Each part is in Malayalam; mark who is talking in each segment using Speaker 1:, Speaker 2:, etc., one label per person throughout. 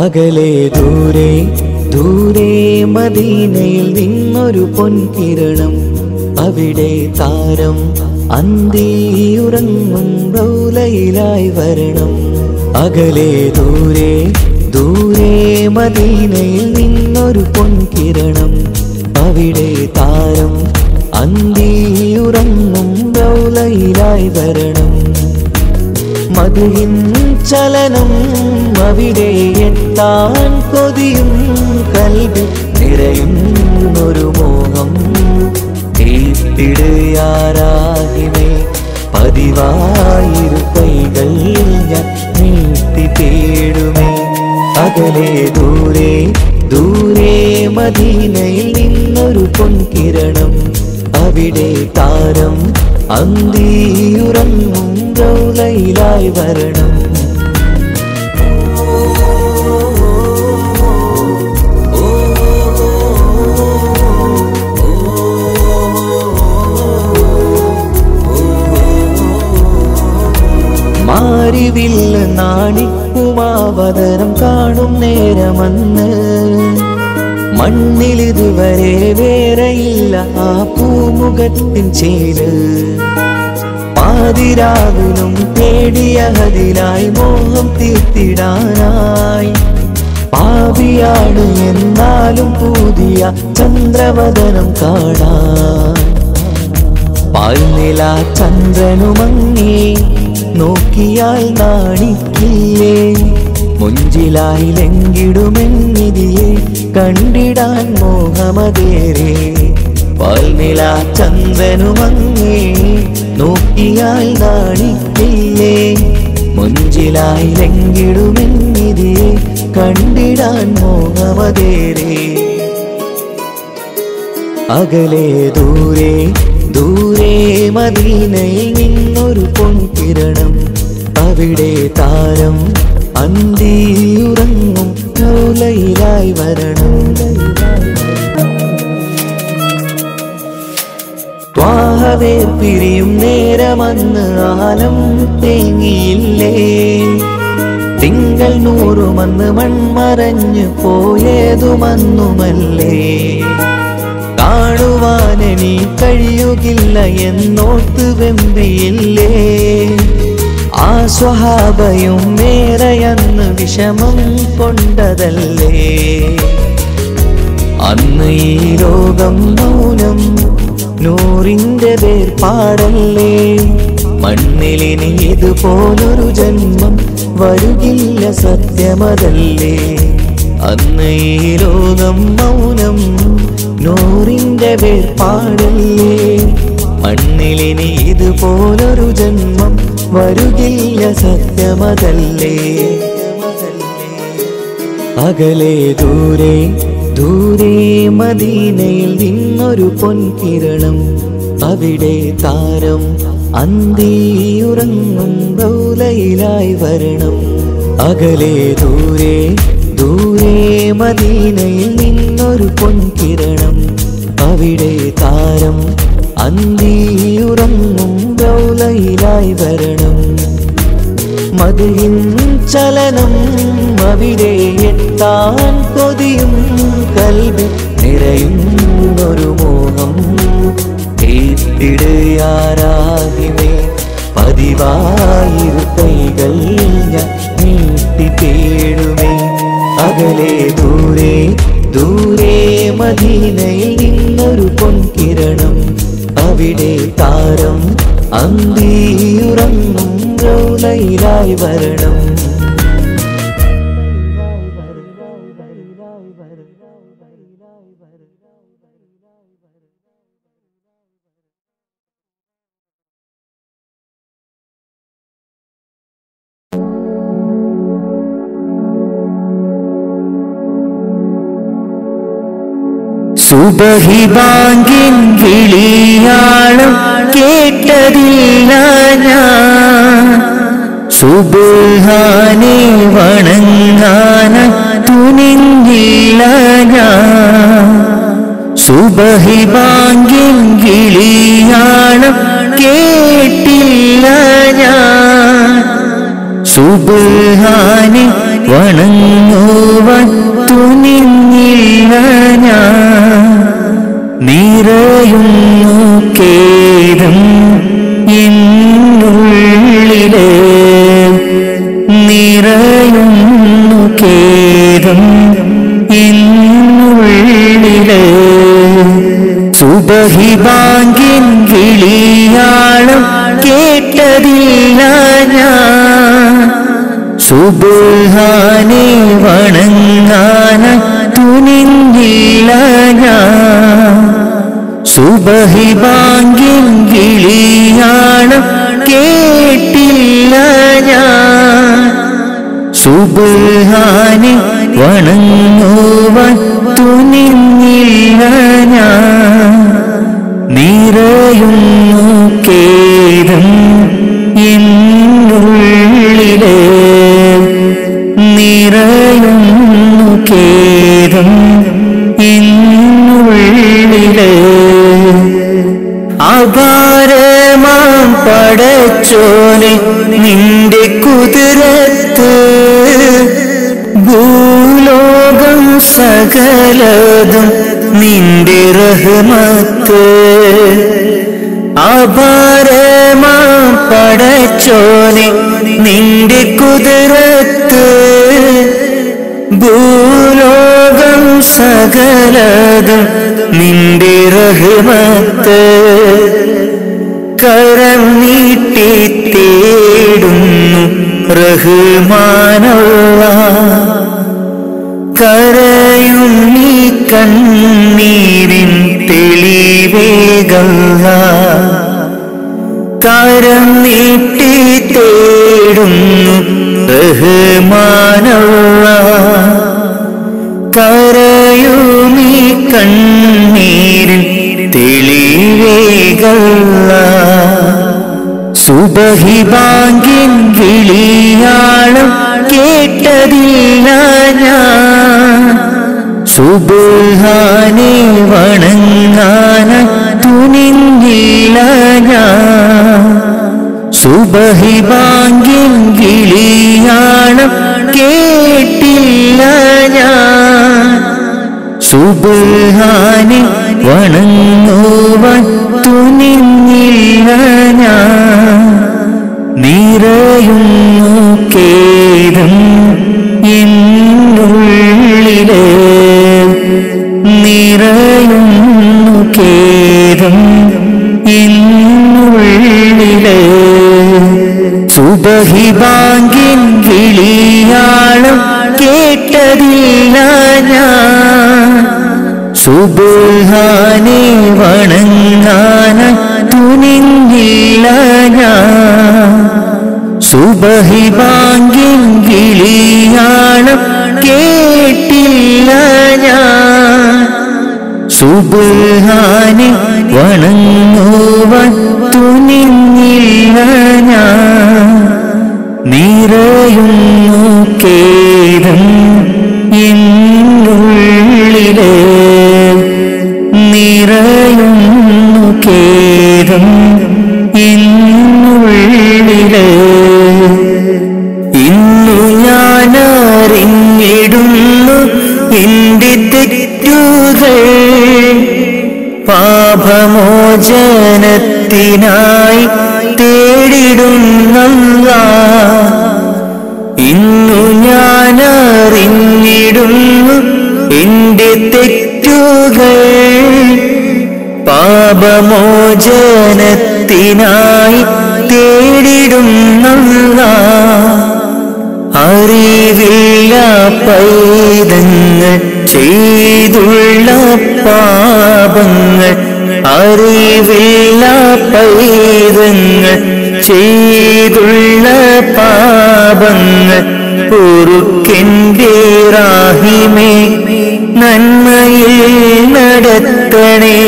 Speaker 1: അകലെ ദൂരെ ദൂരെ മദീനയിൽ നിന്നൊരു പൊൻകിരണം അവിടെ താരം അന്തിയുറങ്ങും റൗലയിലായി വരണം. അകലെ ദൂരെ ദൂരെ മദീനയിൽ നിന്നൊരു പൊൻകിരണം അവിടെ താരം അന്തിയുറങ്ങും റൗലയിലായി വരണം. മധുവിൻ ചലനം അവിടെ എത്താൻ കൊതിയും കൽബിൽ നിറയുന്നൊരു മോഹം തീർത്തിടുയാരാകിമേ പതിവായിരു കൈകൾ ഞാൻ നീട്ടി തേടുമേ. അകലെ ദൂരെ ദൂരെ മദീനയിൽ നിന്നൊരു പൊൻകിരണം അവിടെ താരം അന്തിയുറങ്ങും റൗലയിലായി വരണം. മാരിവില്ല നാണിക്കുമാവതരം കാണും നേരമന്ന് മണ്ണിലിതുവരെ വേറെയില്ല ആ പൂമുഖത്തിൻ ചേര്. പാതിരാവിലും തേടിയതിനായി മോഹം തീർത്തിടാനായി പാപിയാണ് എന്നാലും പുതിയ ചന്ദ്രവദനം കാണാൻ. പാൽനില ചന്ദ്രനുമങ്ങി നോക്കിയാൽ നാണിക്കില്ലേ മുഞ്ചിലായി ലംഘിടുമെന്നിതിയെ കണ്ടിടാൻ മോഹമതേറെ. പാൽനില ചന്ദ്രനുമങ്ങി നോക്കിയാൽ നാണിക്കില്ലേ മുഞ്ചിലായി ലംഘിടുമെന്നിതിയെ കണ്ടിടാൻ മോഹമതേറെ. അകലെ ദൂരെ ദൂരെ മദീനയിൽ നിന്നൊരു പൊൻകിരണം അവിടെ താരം അന്തിയുറങ്ങും റൗലയിലായി വരണം. ത്വാഹവേ പിരിയും നേരമന്ന് ആലം തേങ്ങിയില്ലേ തിങ്കൾ നൂറുമന്ന് മൺമറഞ്ഞു പോയതുമന്നുമല്ലേ. കാണുവാനെനി കഴിയുകില്ല എന്നോർത്ത് വെമ്പിയില്ലേ ആ സ്വഹാബയും മേറയന്ന് വിഷമം കൊണ്ടതല്ലേ. അന്ന് ഈ ലോകം മൗനം നൂറിന്റെ വേർപാടല്ലേ മണ്ണിലിനി ഇതുപോലൊരു ജന്മം വരുകില്ല സത്യമതല്ലേ. അന്ന് ഈ ലോകം മൗനം നൂറിന്റെ വേർപാടല്ലേ മണ്ണിലിനി ഇതുപോലൊരു ജന്മം വരുകില്ല സത്യമതല്ലേ. അകലെ ദൂരെ ദൂരെ മദീനയിൽ നിന്നൊരു പൊൻകിരണം അവിടെ താരം അന്തിയുറങ്ങും റൗലയിലായി വരണം. അകലെ ദൂരെ ദൂരെ മദീനയിൽ നിന്നൊരു പൊൻകിരണം അവിടെ താരം അന്തിയുറങ്ങും റൗലയിലായി വരണം. മധുവിൻ ചലനം അവിടെ എത്താൻ കൊതിയും കൽബിൽ നിറയുന്നൊരു മോഹം തീർത്തിടുയാരാകിമേ പതിവായിരു കൈകൾ ഞാൻ നീട്ടി തേടുമേ. അകലെ ദൂരെ ദൂരെ മദീനയിൽ നിന്നൊരു പൊൻകിരണം അവിടെ താരം അന്തിയുറങ്ങും റൗലയിലായി വരണം.
Speaker 2: സുബഹി ബാങ്കിൻ വിളിയാളം കേട്ടതില്ല ഞാൻ സുബ്ഹാനെ വണങ്ങാനായി ഞാൻ സുബഹി ബാങ്കിൻ വിളിയാളം കേട്ടില്ല ഞാൻ സുബ്ഹാനെ വണങ്ങുവാൻ തുനിഞ്ഞില്ല ഞാൻ നിറയുന്നു ഖേദം എന്നുള്ളിലെ നിറയുന്നു ഖേദം എന്നുള്ളിലെ സുബഹി ബാങ്കിൻ വിളിയാളം കേട്ടതില്ല ഞാൻ സുബ്ഹാനെ വണങ്ങാൻ തുനിഞ്ഞില്ല ഞാൻ സുബഹി ബാങ്കിൻ വിളിയാളം കേട്ടില്ല ഞാൻ സുബ്ഹാനെ വണങ്ങുവാൻ തുനിഞ്ഞില്ല ഞാൻ നിറയുന്നു ഖേദം എന്നുള്ളിലെ നിറയുന്നു ഖേദം എന്നുള്ളിലെ അപാരമാം പടച്ചോനെ നിന്റെ കുതിരത്ത് ഭൂലോകം സകലതും നിന്റെ റഹ്മത്ത് അപാരമാം പടച്ചോനെ നിന്റെ കുതിരത്ത് ഭൂലോകം സകലതും നിന്റെ റഹ്മത്ത് കരം നീട്ടി തേടുന്നു റഹ്മാനല്ലാഹ് കരയും നീ കണ്ണീരിൻ തെളിവേകല്ലാഹ് കരം നീട്ടി തേടുന്നു റഹ്മാനല്ലാഹ് കരയും നീ കണ്ണീരിൻ തെളിവേകല്ലാഹ് സുബഹി ബാങ്കിൻ വിളിയാളം കേട്ടതില്ല ഞാൻ സുബ്ഹാനെ വണങ്ങാൻ തുനിഞ്ഞില്ല ഞാൻ സുബഹി ബാങ്കിൻ വിളിയാളം കേട്ടില്ല ഞാൻ സുബ്ഹാനെ വണങ്ങുവാൻ തുനിഞ്ഞില്ല ഞാൻ നിറയുന്നു ഖേദം എന്നുള്ളിലെ നിറയുന്നു ഖേദം എന്നുള്ളിലെ സുബഹി ബാങ്കിൻ വിളിയാളം കേട്ടതില്ല ഞാൻ സുബ്ഹാനെ വണങ്ങാൻ തുനിഞ്ഞില്ല ഞാൻ സുബഹി ബാങ്കിൻ വിളിയാളം കേട്ടില്ല ഞാൻ സുബ്ഹാനെ വണങ്ങുവാൻ തുനിഞ്ഞില്ല ഞാൻ നിറയുന്നു ഖേദം എന്നുള്ളിലെ നിറയുന്നു ഖേദം എന്നുള്ളിലെ ഇന്നു ഞാനറിഞ്ഞിടുന്നു എന്റെ തെറ്റുകൾ പാപമോചനത്തിനായി തേടിടുന്നല്ലാഹ് ഇന്നു ഞാനറിഞ്ഞിടുന്നു എന്റെ തെറ്റുകൾ പാപമോചനത്തിനായി തേടിടുന്നല്ലാഹ് അറിവില്ല പൈതങ്ങൾ ചെയ്തുള്ള പാപങ്ങൾ അറിവില്ല പൈതങ്ങൾ ചെയ്തുള്ള പാപങ്ങൾ പൊറുക്കെന്റെ റാഹിമേ നന്മയിൽ നടത്തണേ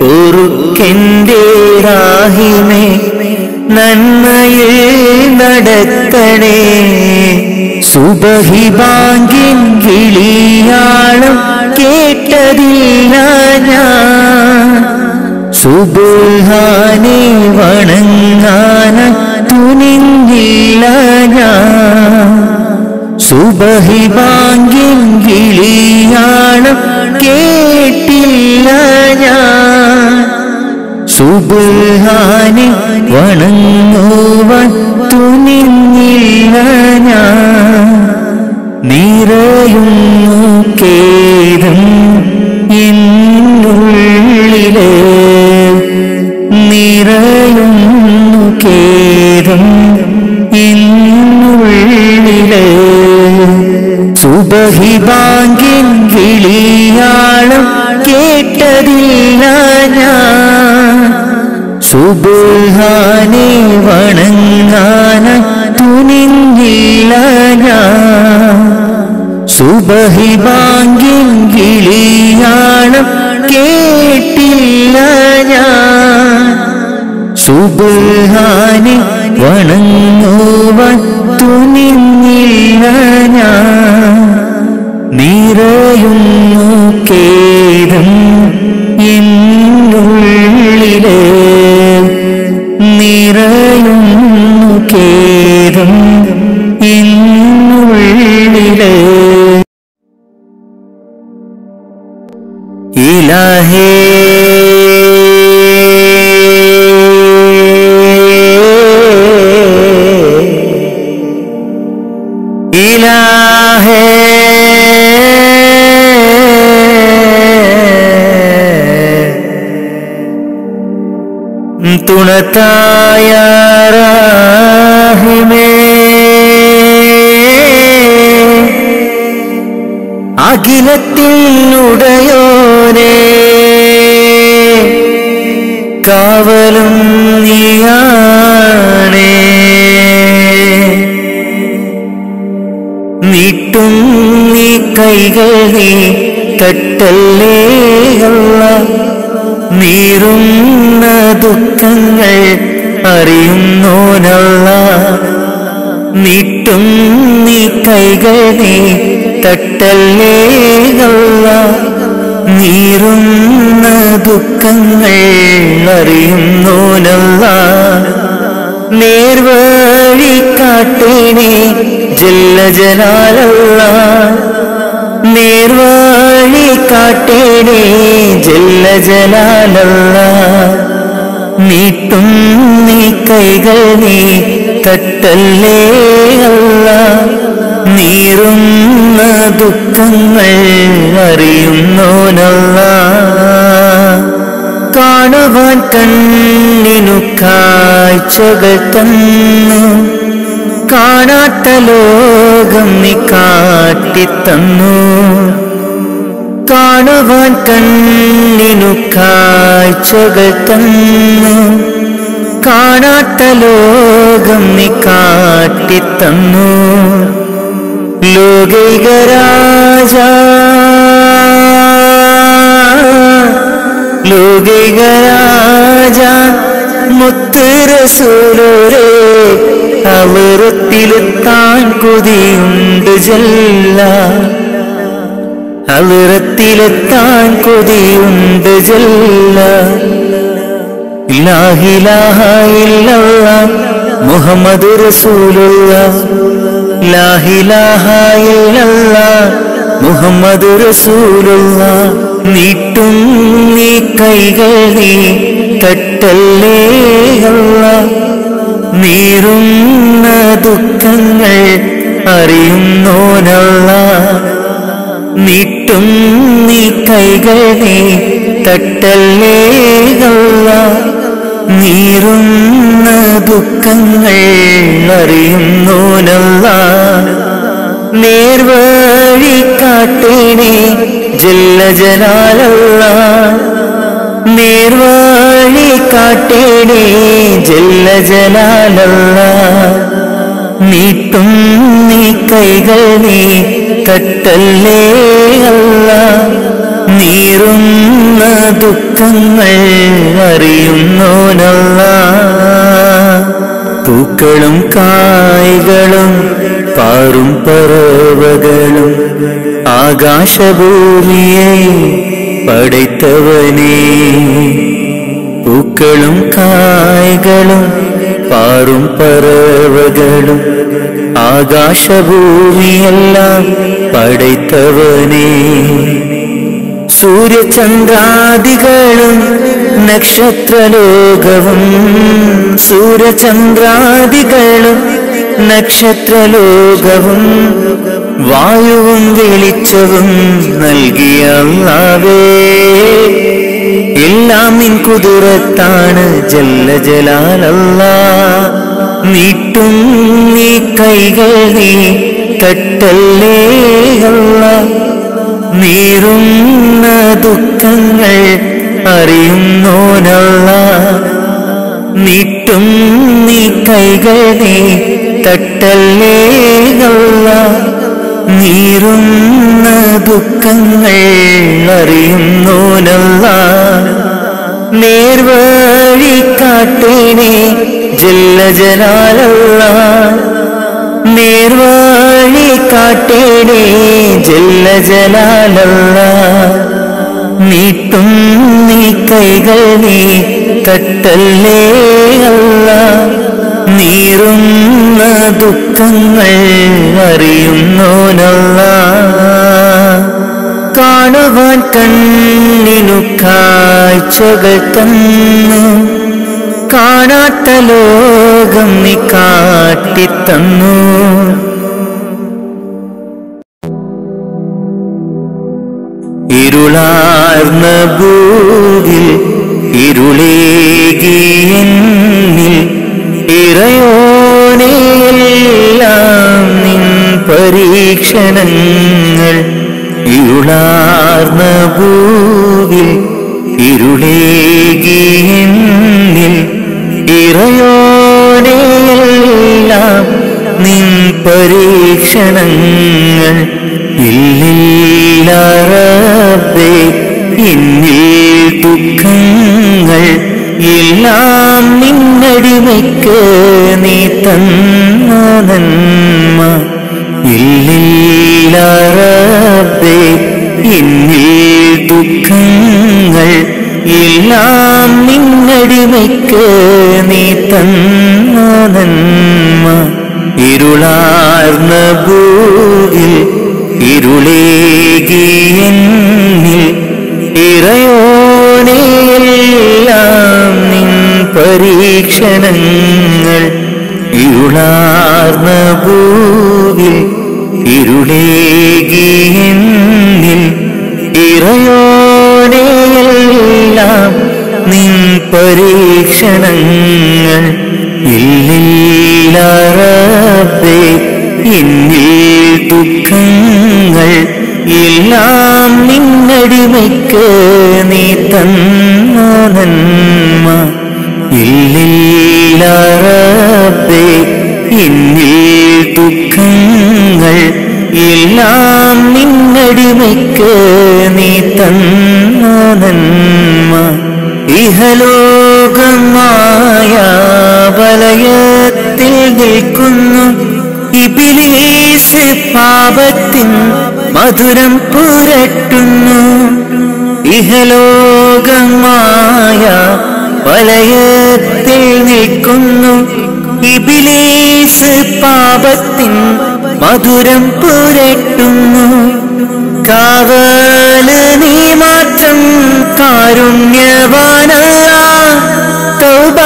Speaker 2: പൊറുക്കെന്റെ റാഹിമേ നന്മയിൽ നടത്തണേ സുബഹി ബാങ്കിൻ വിളിയാളം നീയാളം കേട്ടതില്ല ഞാൻ. സുബ്ഹാനെ വണങ്ങാന തുനിഞ്ഞില്ല ഞാൻ. സുബഹി ബാങ്കിൻ വിളിയാളം കേട്ടില്ല ഞാൻ. സുബ്ഹാനെ വണങ്ങുവാൻ തുനിഞ്ഞില്ല ഞാൻ. നിറയുന്നു ഖേദം എന്നുള്ളിലെ, നിറയുന്നു ഖേദം എന്നുള്ളിലെ. സുബഹി ബാങ്കിൻ വിളിയാളം കേട്ടതില്ല ഞാൻ. സുബ്ഹാനെ വണങ്ങാന തുനിഞ്ഞില്ല ഞാൻ. സുബഹി ബാങ്കിൻ വിളിയാളം കേട്ടില്ല ഞാൻ. സുബ്ഹാനെ വണങ്ങുവാൻ തുനിഞ്ഞില്ല ഞാൻ. നിറയുന്നു ഖേദം എന്നുള്ളിലെ, നിറയുന്നു ഖേദം എന്നുള്ളിലെ. ഇലാഹേ ഇലാഹേ തുണത്തായ റഹീമേ, അഖിലത്തിനുടയോനേ, കാവലും നീയാണേ. നീട്ടും നീ കൈകൾ നീ തട്ടല്ലേ അല്ലാഹ്. നീറുന്ന ദുഃഖങ്ങൾ അറിയുന്നോനല്ലാഹ്. നീട്ടും നീ കൈകൾ നീ തട്ടല്ലേ അല്ലാഹ്. നീറുന്ന ദുഃഖങ്ങൾ അറിയുന്നോനല്ലാഹ്. നേർവഴി കാട്ടേണേ ജല്ല ജലാലല്ലാഹ്. നേർവഴി കാട്ടേണേ ജല്ല ജലാലല്ലാഹ്. നീട്ടും നീ കൈകൾ നീ തട്ടല്ലേ അല്ലാഹ്. നീറുന്ന ദുഃഖങ്ങൾ അറിയുന്നോനല്ലാഹ്. കാണുവാൻ കണ്ണിനു കാഴ്ചകൾ തന്നു, കാണാത്ത ലോകം നീ കാട്ടിത്തന്നു. കാണുവാൻ കണ്ണിനു കാഴ്ചകൾ തന്നു, കാണാത്ത ലോകം നീ കാട്ടിത്തന്നു. ലോകൈക രാജ, ലോകൈക രാജ മുത്ത് റസൂലേ, അവറത്തിലെത്താൻ കൊതിയുണ്ട് ജല്ല. അവറത്തിലെത്താൻ കൊതിയുണ്ട് ജല്ല. ലാ ഇലാഹ ഇല്ലല്ലാഹ് മുഹമ്മദ് റസൂലുള്ളാഹ്. ലാ ഇലാഹ ഇല്ലല്ലാഹ് മുഹമ്മദ് റസൂലുള്ളാഹ്. നീട്ടും നീ കൈകൾ നീ തട്ടല്ലേ അല്ലാഹ്. നീറുന്ന ദുഃഖങ്ങൾ അറിയുന്നോനല്ലാഹ്. നീട്ടും നീ കൈകൾ നീ തട്ടല്ലേ അല്ലാഹ്. നീറുന്ന ദുഃഖങ്ങൾ അറിയുന്നോനല്ലാഹ്. നേർവഴി കാട്ടേണേ ജല്ല ജലാലല്ലാഹ്. നേർവഴി കാട്ടേണേ ജല്ല ജലാലല്ലാഹ്. നീട്ടും നീ കൈകൾ നീ തട്ടല്ലേ അല്ലാഹ്. നീറുന്ന ദുഃഖങ്ങൾ അറിയുന്നോനല്ലാഹ്. പൂക്കളും കായ്കളും പാറും പറവകളും ആകാശഭൂമിയെ പടൈത്തവനേ. പൂക്കളും കായ്കളും പാറും പറവകളും ആകാശഭൂമിയെല്ലാം പടൈത്തവനേ. സൂര്യചന്ദ്രാദികളും നക്ഷത്രലോകവും സൂര്യചന്ദ്രാദികളും നക്ഷത്രലോകവും വായുവും വെളിച്ചവും നൽകിയ അല്ലാഹുവേ, എല്ലാം നിൻ കുദറത്താണ് ജല്ല ജലാലല്ലാഹ്. നീട്ടും നീ കൈകൾ നീ തട്ടല്ലേ അല്ലാഹ്. നീറുന്ന ദുഃഖങ്ങൾ അറിയുന്നോനല്ലാഹ്. നീട്ടും നീ കൈകൾ നീ തട്ടല്ലേ അല്ലാഹ്. നീറുന്ന ദുഃഖങ്ങൾ അറിയുന്നോനല്ലാഹ്. നേർവഴി കാട്ടേണേ ജല്ല ജലാലല്ലാഹ്. നേർവഴി കാട്ടേണേ ജല്ല ജലാലല്ലാഹ്. നീട്ടും നീ കൈകൾ നീ തട്ടല്ലേ അല്ലാഹ്. നീറുന്ന ദുഃഖങ്ങൾ അറിയുന്നോനല്ലാഹ്. കാണുവാൻ കണ്ണിനു കാഴ്ചകൾ തന്നു, കാണാത്ത ലോകം നീ കാട്ടിത്തന്നു. ഇരുളാർന്ന ഭൂവിൽ ഇരുളേകിയെന്നിൽ ഇറയോനെയെല്ലാം നിൻ പരീക്ഷണങ്ങൾ. ഇരുളാർന്ന ഭൂവിൽ ഇരുളേകിയെന്നിൽ ഇറയോനെയെല്ലാം നിൻ പരീക്ഷണങ്ങൾ. ഇല്ലില്ല റബ്ബേ എന്നിൽ ദുഃഖങ്ങൾ എല്ലാം നിന്നടിമയ്ക്ക് നീ തന്ന നന്മ. ഇല്ലില്ല റബ്ബേ എന്നിൽ ദുഃഖങ്ങൾ എല്ലാം നിന്നടിമയ്ക്ക് നീ തന്ന നന്മ. ഇരുളാർന്ന ഭൂവിൽ ഇരുളേകിയെന്നിൽ ഇറയോനെയെല്ലാം നിൻ പരീക്ഷണങ്ങൾ. ഇരുളാർന്ന ഭൂവിൽ ഇരുളേകിയെന്നിൽ ഇറയോനെയെല്ലാം നിൻ പരീക്ഷണങ്ങൾ. ഇല്ലില്ല റബ്ബേ എന്നിൽ ദുഃഖങ്ങൾ എല്ലാം നിന്നടിമയ്ക്ക് നീ തന്ന നന്മ. ഇല്ലില്ല റബ്ബേ എന്നിൽ ദുഃഖങ്ങൾ എല്ലാം നിന്നടിമയ്ക്ക് നീ തന്ന നന്മ. ഇഹലോകമായ വലയത്തിൽ നിൽക്കുന്നു ഇബ്ലീസ്, പാപത്തിൻ മധുരം പുരട്ടുന്നു. ഇഹലോകമായ വലയത്തിൽ നിൽക്കുന്നു ഇബ്ലീസ്, പാപത്തിൻ മധുരം പുരട്ടുന്നു. കാവല് നീ മാത്രം കാരുണ്യവാനല്ലാഹ്. തൗബ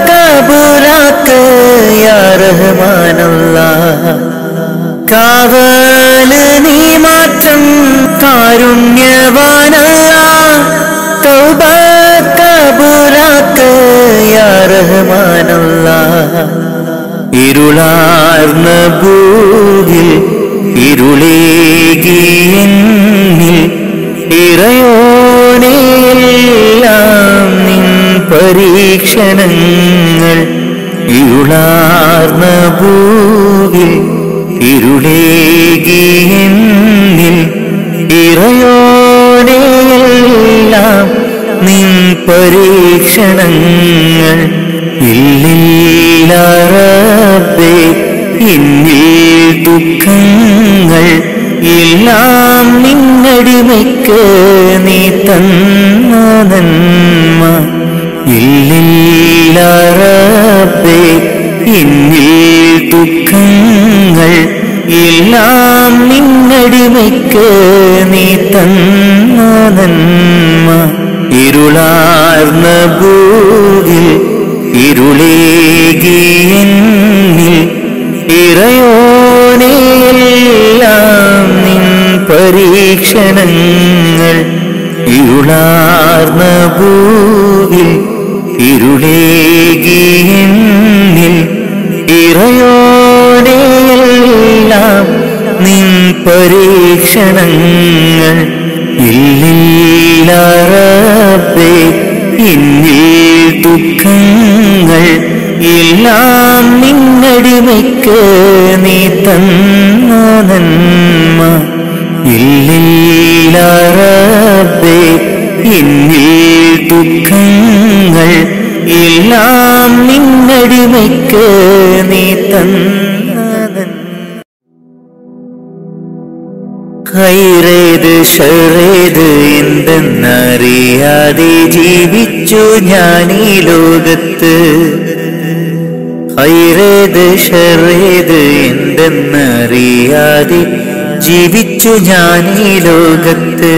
Speaker 2: കബൂലാക്ക് യാ റഹ്മാനല്ലാഹ്. കാവല് നീ മാത്രം കാരുണ്യവാനല്ലാഹ്. തൗബ കബൂലാക്ക് യാ റഹ്മാനല്ലാഹ്. ഇരുളാർന്ന ഭൂവിൽ ഇരുളേകിയെന്നിൽ ഇറയോനെയെല്ലാം നിൻ പരീക്ഷണങ്ങൾ. ഇരുളാർന്ന ഭൂവിൽ ഇരുളേകിയെന്നിൽ ഇറയോനെയെല്ലാം നിൻ പരീക്ഷണങ്ങൾ. ഇല്ലില്ല റബ്ബേ എന്നിൽ ദുഃഖങ്ങൾ എല്ലാം നിന്നടിമയ്ക്ക് നീ തന്ന നന്മ. ഇല്ലില്ല റബ്ബേ എന്നിൽ ദുഃഖങ്ങൾ എല്ലാം നിന്നടിമയ്ക്ക് നീ തന്ന നന്മ. ഇരുളാർന്ന ഭൂവിൽ ഇരുളേകി എന്നിൽ ഇറയോനെയെല്ലാം നിൻ പരീക്ഷണങ്ങൾ. ഇരുളാർന്ന ഭൂവിൽ ഇരുളേകി എന്നിൽ ഇറയോനെയെല്ലാം നിൻ പരീക്ഷണങ്ങൾ. ഇല്ലില്ല റബ്ബേ എന്നിൽ ദുഃഖങ്ങൾ എല്ലാം നിന്നടിമയ്ക്ക് നീ തന്ന നന്മ. ഇല്ലില്ല റബ്ബേ എന്നിൽ ദുഃഖങ്ങൾ എല്ലാം നിന്നടിമയ്ക്ക് നീ തന്ന നന്മ. ഖൈറേത് ശറേത് എന്തെന്നറിയാതെ ജീവിച്ചു ഞാൻ ഈ ലോകത്ത്. ഖൈറേത് ശറേത് എന്തെന്നറിയാതെ ജീവിച്ചു ഞാൻ ഈ ലോകത്ത്.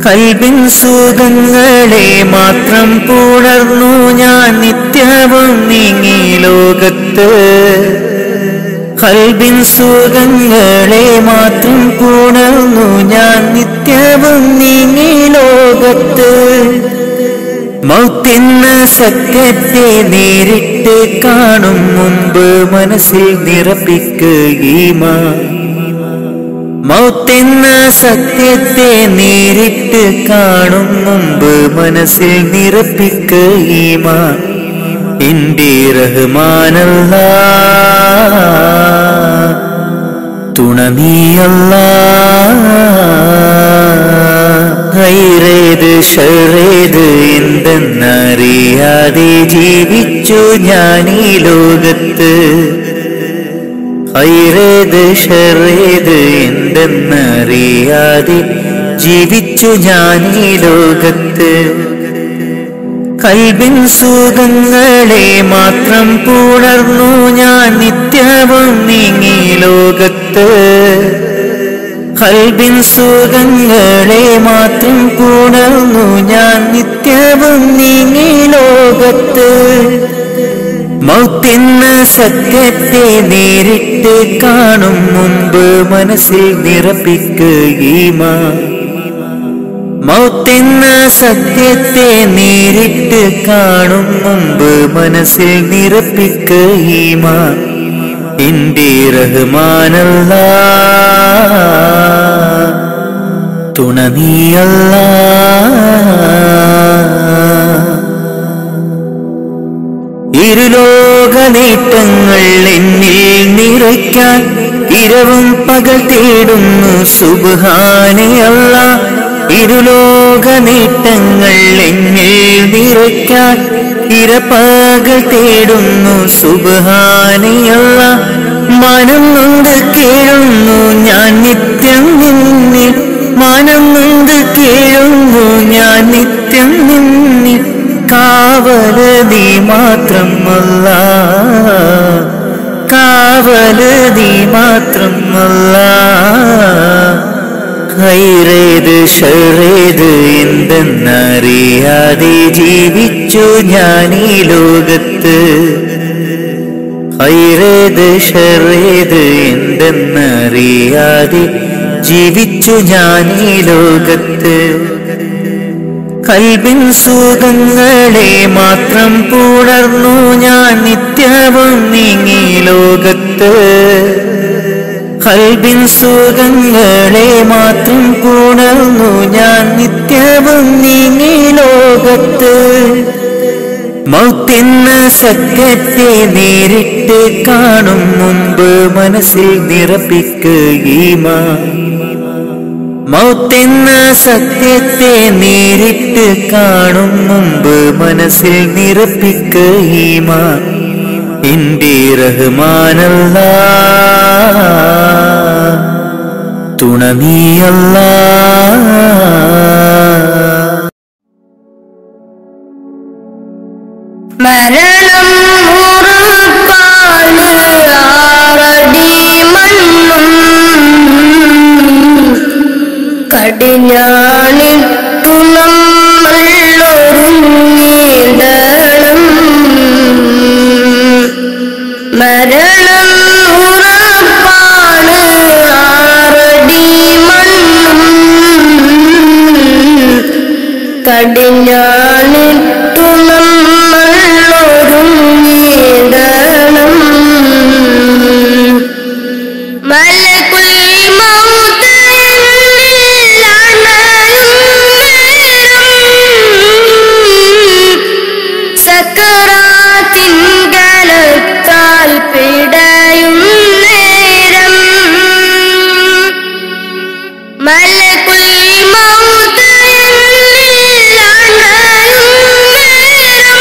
Speaker 2: കൽബിൻ സുഖങ്ങളെ മാത്രം പുണർന്നു ഞാൻ നിത്യവും നീങ്ങി ലോകത്ത്. കൽബിൻ സുഖങ്ങളെ മാത്രം പുണർന്നു ഞാൻ നിത്യവും നീങ്ങി ലോകത്ത്. മൗത്തെന്ന സത്യത്തെ നേരിട്ട് കാണും മുമ്പ് മനസ്സിൽ നിറപ്പിക്കുകീമാൻ. മൗത്തെന്ന സത്യത്തെ നേരിട്ട് കാണും മുമ്പ് മനസ്സിൽ നിറപ്പിക്കുകീമാൻ. എന്റെ റഹ്മാനല്ലാഹ് തുണ നീയല്ലാഹ്. ഖൈറേത് ശറേത് എന്തെന്നറിയാതെ ജീവിച്ചു ഞാൻ ഈ ലോകത്ത്. ഖൈറേത് ശറേത് എന്തെന്നറിയാതെ ജീവിച്ചു ഞാൻ ഈ ലോകത്ത്. കൽബിൻ സുഖങ്ങളെ മാത്രം പുണർന്നു ഞാൻ നിത്യവും നീങ്ങി ലോകത്ത്. കൽബിൻ സുഖങ്ങളെ മാത്രം പുണർന്നു ഞാൻ നിത്യവും നീങ്ങി ലോകത്ത്. മൗത്തെന്ന സത്യത്തെ നേരിട്ട് കാണും മുമ്പ് മനസ്സിൽ നിറപ്പിക്കുകീമാൻ. മൗത്തെന്ന സത്യത്തെ നേരിട്ട് കാണും മുമ്പ് മനസ്സിൽ നിറപ്പിക്കുകീമാൻ. എന്റെ റഹ്മാനല്ലാഹ് തുണ നീയല്ലാഹ്. ഇരുലോക നേട്ടങ്ങൾ എന്നിൽ നിറയ്ക്കാൻ ഇരവും പകൽ തേടുന്നു സുബ്ഹാനെ അല്ലാഹ്. ഇരുലോക നേട്ടങ്ങൾ എന്നിൽ നിറയ്ക്കാൻ ഇരപകൽ തേടുന്നു സുബ്ഹാനെ അല്ലാഹ്. മനം നൊന്ത് കേഴുന്നു ഞാൻ നിത്യം നിന്നിൽ. മനം നൊന്ത് കേഴുന്നു ഞാൻ നിത്യം നിന്നിൽ. കാവല് നീ മാത്രം അല്ലാഹ്. കാവല് നീ മാത്രം അല്ലാഹ്. ഖൈറേത് ശറേത് എന്തെന്നറിയാതെ ജീവിച്ചു ഞാൻ ഈ ലോകത്ത്. ഖൈറേത് ശറേത് എന്തെന്നറിയാതെ ജീവിച്ചു ഞാൻ ഈ ലോകത്ത്. കൽബിൻ സുഖങ്ങളെ മാത്രം പുണർന്നു ഞാൻ നിത്യവും നീങ്ങി ലോകത്ത്. കൽബിൻ സുഖങ്ങളെ മാത്രം പുണർന്നു ഞാൻ നിത്യവും നീങ്ങി ലോകത്ത്. മൗത്തെന്ന സത്യത്തെ നേരിട്ട് കാണും മുമ്പ് മനസ്സിൽ നിറപ്പിക്കുകീമാൻ. മൗത്തെന്ന സത്യത്തെ നേരിട്ട് കാണും മുമ്പ് മനസ്സിൽ നിറപ്പിക്ക ഈമാൻ എന്റെ റഹ്മാനല്ലാ തുണ നീയല്ലാ.
Speaker 3: മരണം ഉറപ്പാണ് ആറടി മണ്ണും കടിഞ്ഞാണിട്ടു നമ്മൾ ഒരുങ്ങിടണം. മരണം ഉറപ്പാണ് ആറടി മണ്ണും കടിഞ്ഞാണിട്ടു നമ്മൾ ഒരുങ്ങിടണം. മലക്കുൽ മൗത്ത് എന്നിൽ അണയും നേരം സക്കറാത്തിൻ കനത്താൽ പിടയും നേരം. മലക്കുൽ മൗത്ത് എന്നിൽ അണയും നേരം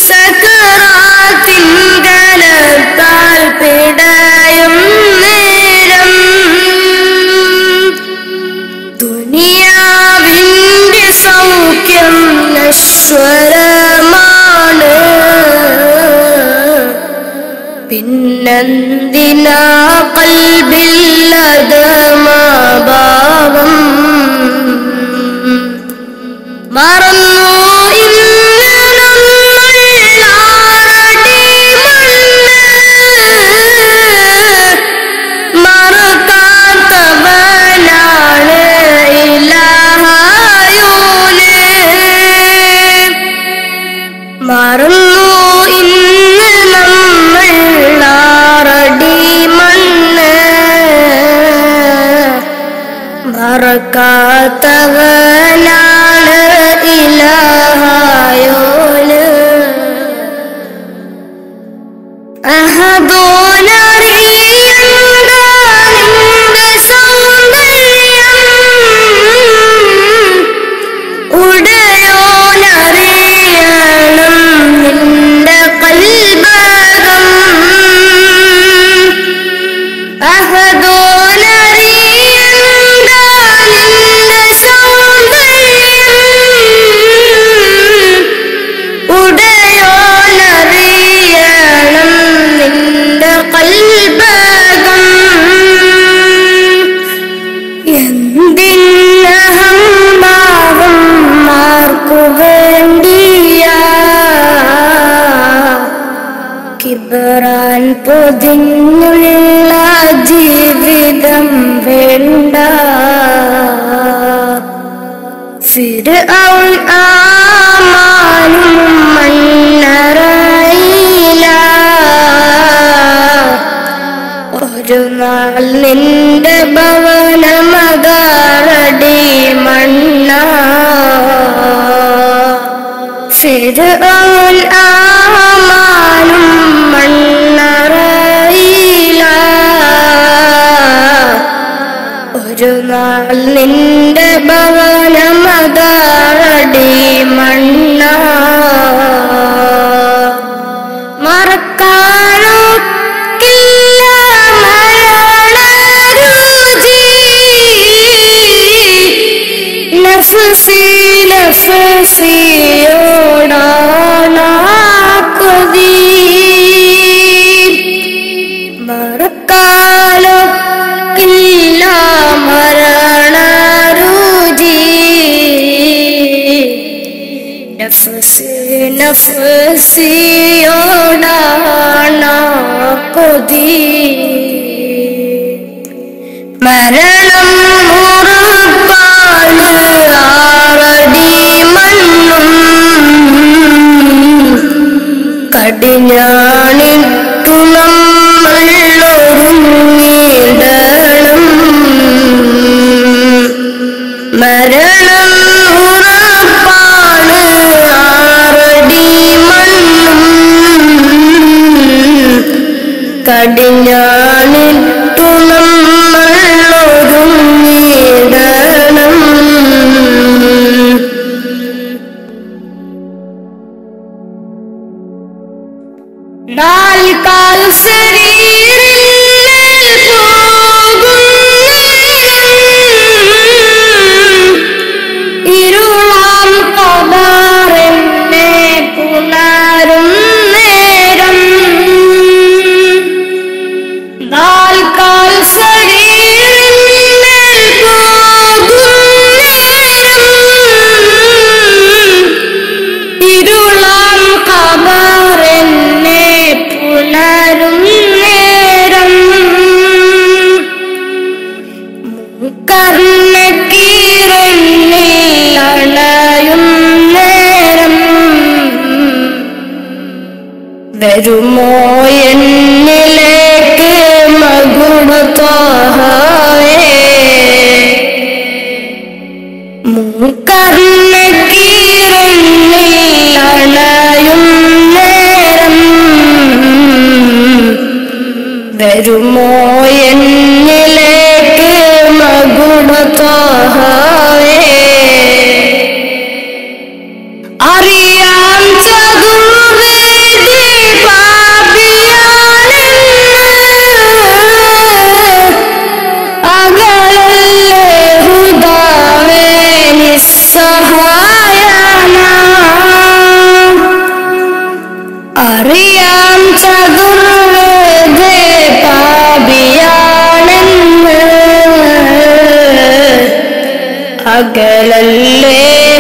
Speaker 3: സക്കറാത്തിൻ കനത്താൽ പിടയും നേരം. ദുനിയാവിന്റെ സൗഖ്യം നശ്വരമാണ്, പിന്നെന്തിനാ കൽബില്ലതമാഭാവം. മറന്നു ഇന്ന് നമ്മൾ ആറടി മണ്ണ്, മറക്കാത്തവനാണ് ഇലാഹായോന്. മറന്നു ഇന്ന് നമ്മൾ ആറടി മണ്ണ്, മറക്കാത്തവനാണ് ഇലാഹായോന്. അഹദോനറിയണ്ട നിന്റെ സൗന്ദര്യം, ഉടയോനറിയണം നിന്റെ കൽബകം. അഹദോനറിയണ്ട നിന്റെ സൗന്ദര്യം, ഉടയോനറിയണം നിന്റെ കൽബകം. എന്തിനഹംഭാവം ആർക്കു വേണ്ടിയാ, കിബറാൻ പൊതിഞ്ഞുള്ള ജീവിതം വേണ്ട. ഫിർഔൻ ആമാനും മണ്ണറയില, ഒരു നാൾ നിന്റെ ഭവനമകാറടി മണ്ണ. ഫിർഔൻ ആമാനും മണ്ണറയില, ഒരു നാൾ നിന്റെ ഭവനമകാറടി മണ്ണ. മറക്കാനൊക്കില്ല മരണരുചി, നഫ്സി നഫ്സിയോടാണ് കൊതി. മറക്കാനൊക്കില്ല മരണരുചി, നഫ്സി നഫ്സിയോടാണ് കൊതി. മരണം ഉറപ്പാണ് ആറടി മണ്ണും കടിഞ്ഞാണിട്ടു നമ്മൾ ഒരുങ്ങിടണം. മരണം ഉറപ്പാണ് ആറടി മണ്ണും കടിഞ്ഞാണിട്ടു വരുമോ എന്നിലേക്ക് മകുടത്തോഹവേ മൂക്കർണക്കീരന്നിൽ അണയും നേരം വരുമോ എന്നിലേക്ക് മകുടത്തോഹവേ അറിയാം ചതുർവേദി അറിയാം ചതുർവേദേ പാപിയാണെന്ന് അകലല്ലേ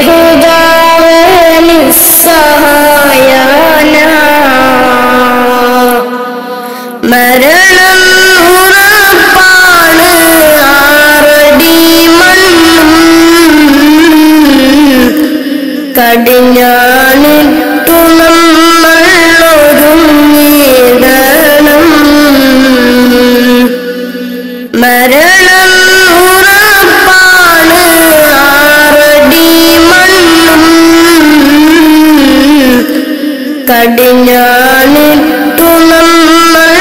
Speaker 3: ഹുദാവേ നിസ്സഹായന മരണം ഉറപ്പാണ് ആറടി മണ്ണും കടിഞ്ഞാണിട്ടു നമ്മൾ ഒരുങ്ങിയിടണം മരണം ഉറപ്പാണ് ആറടി മണ്ണും കടിഞ്ഞാണിട്ടു നമ്മൾ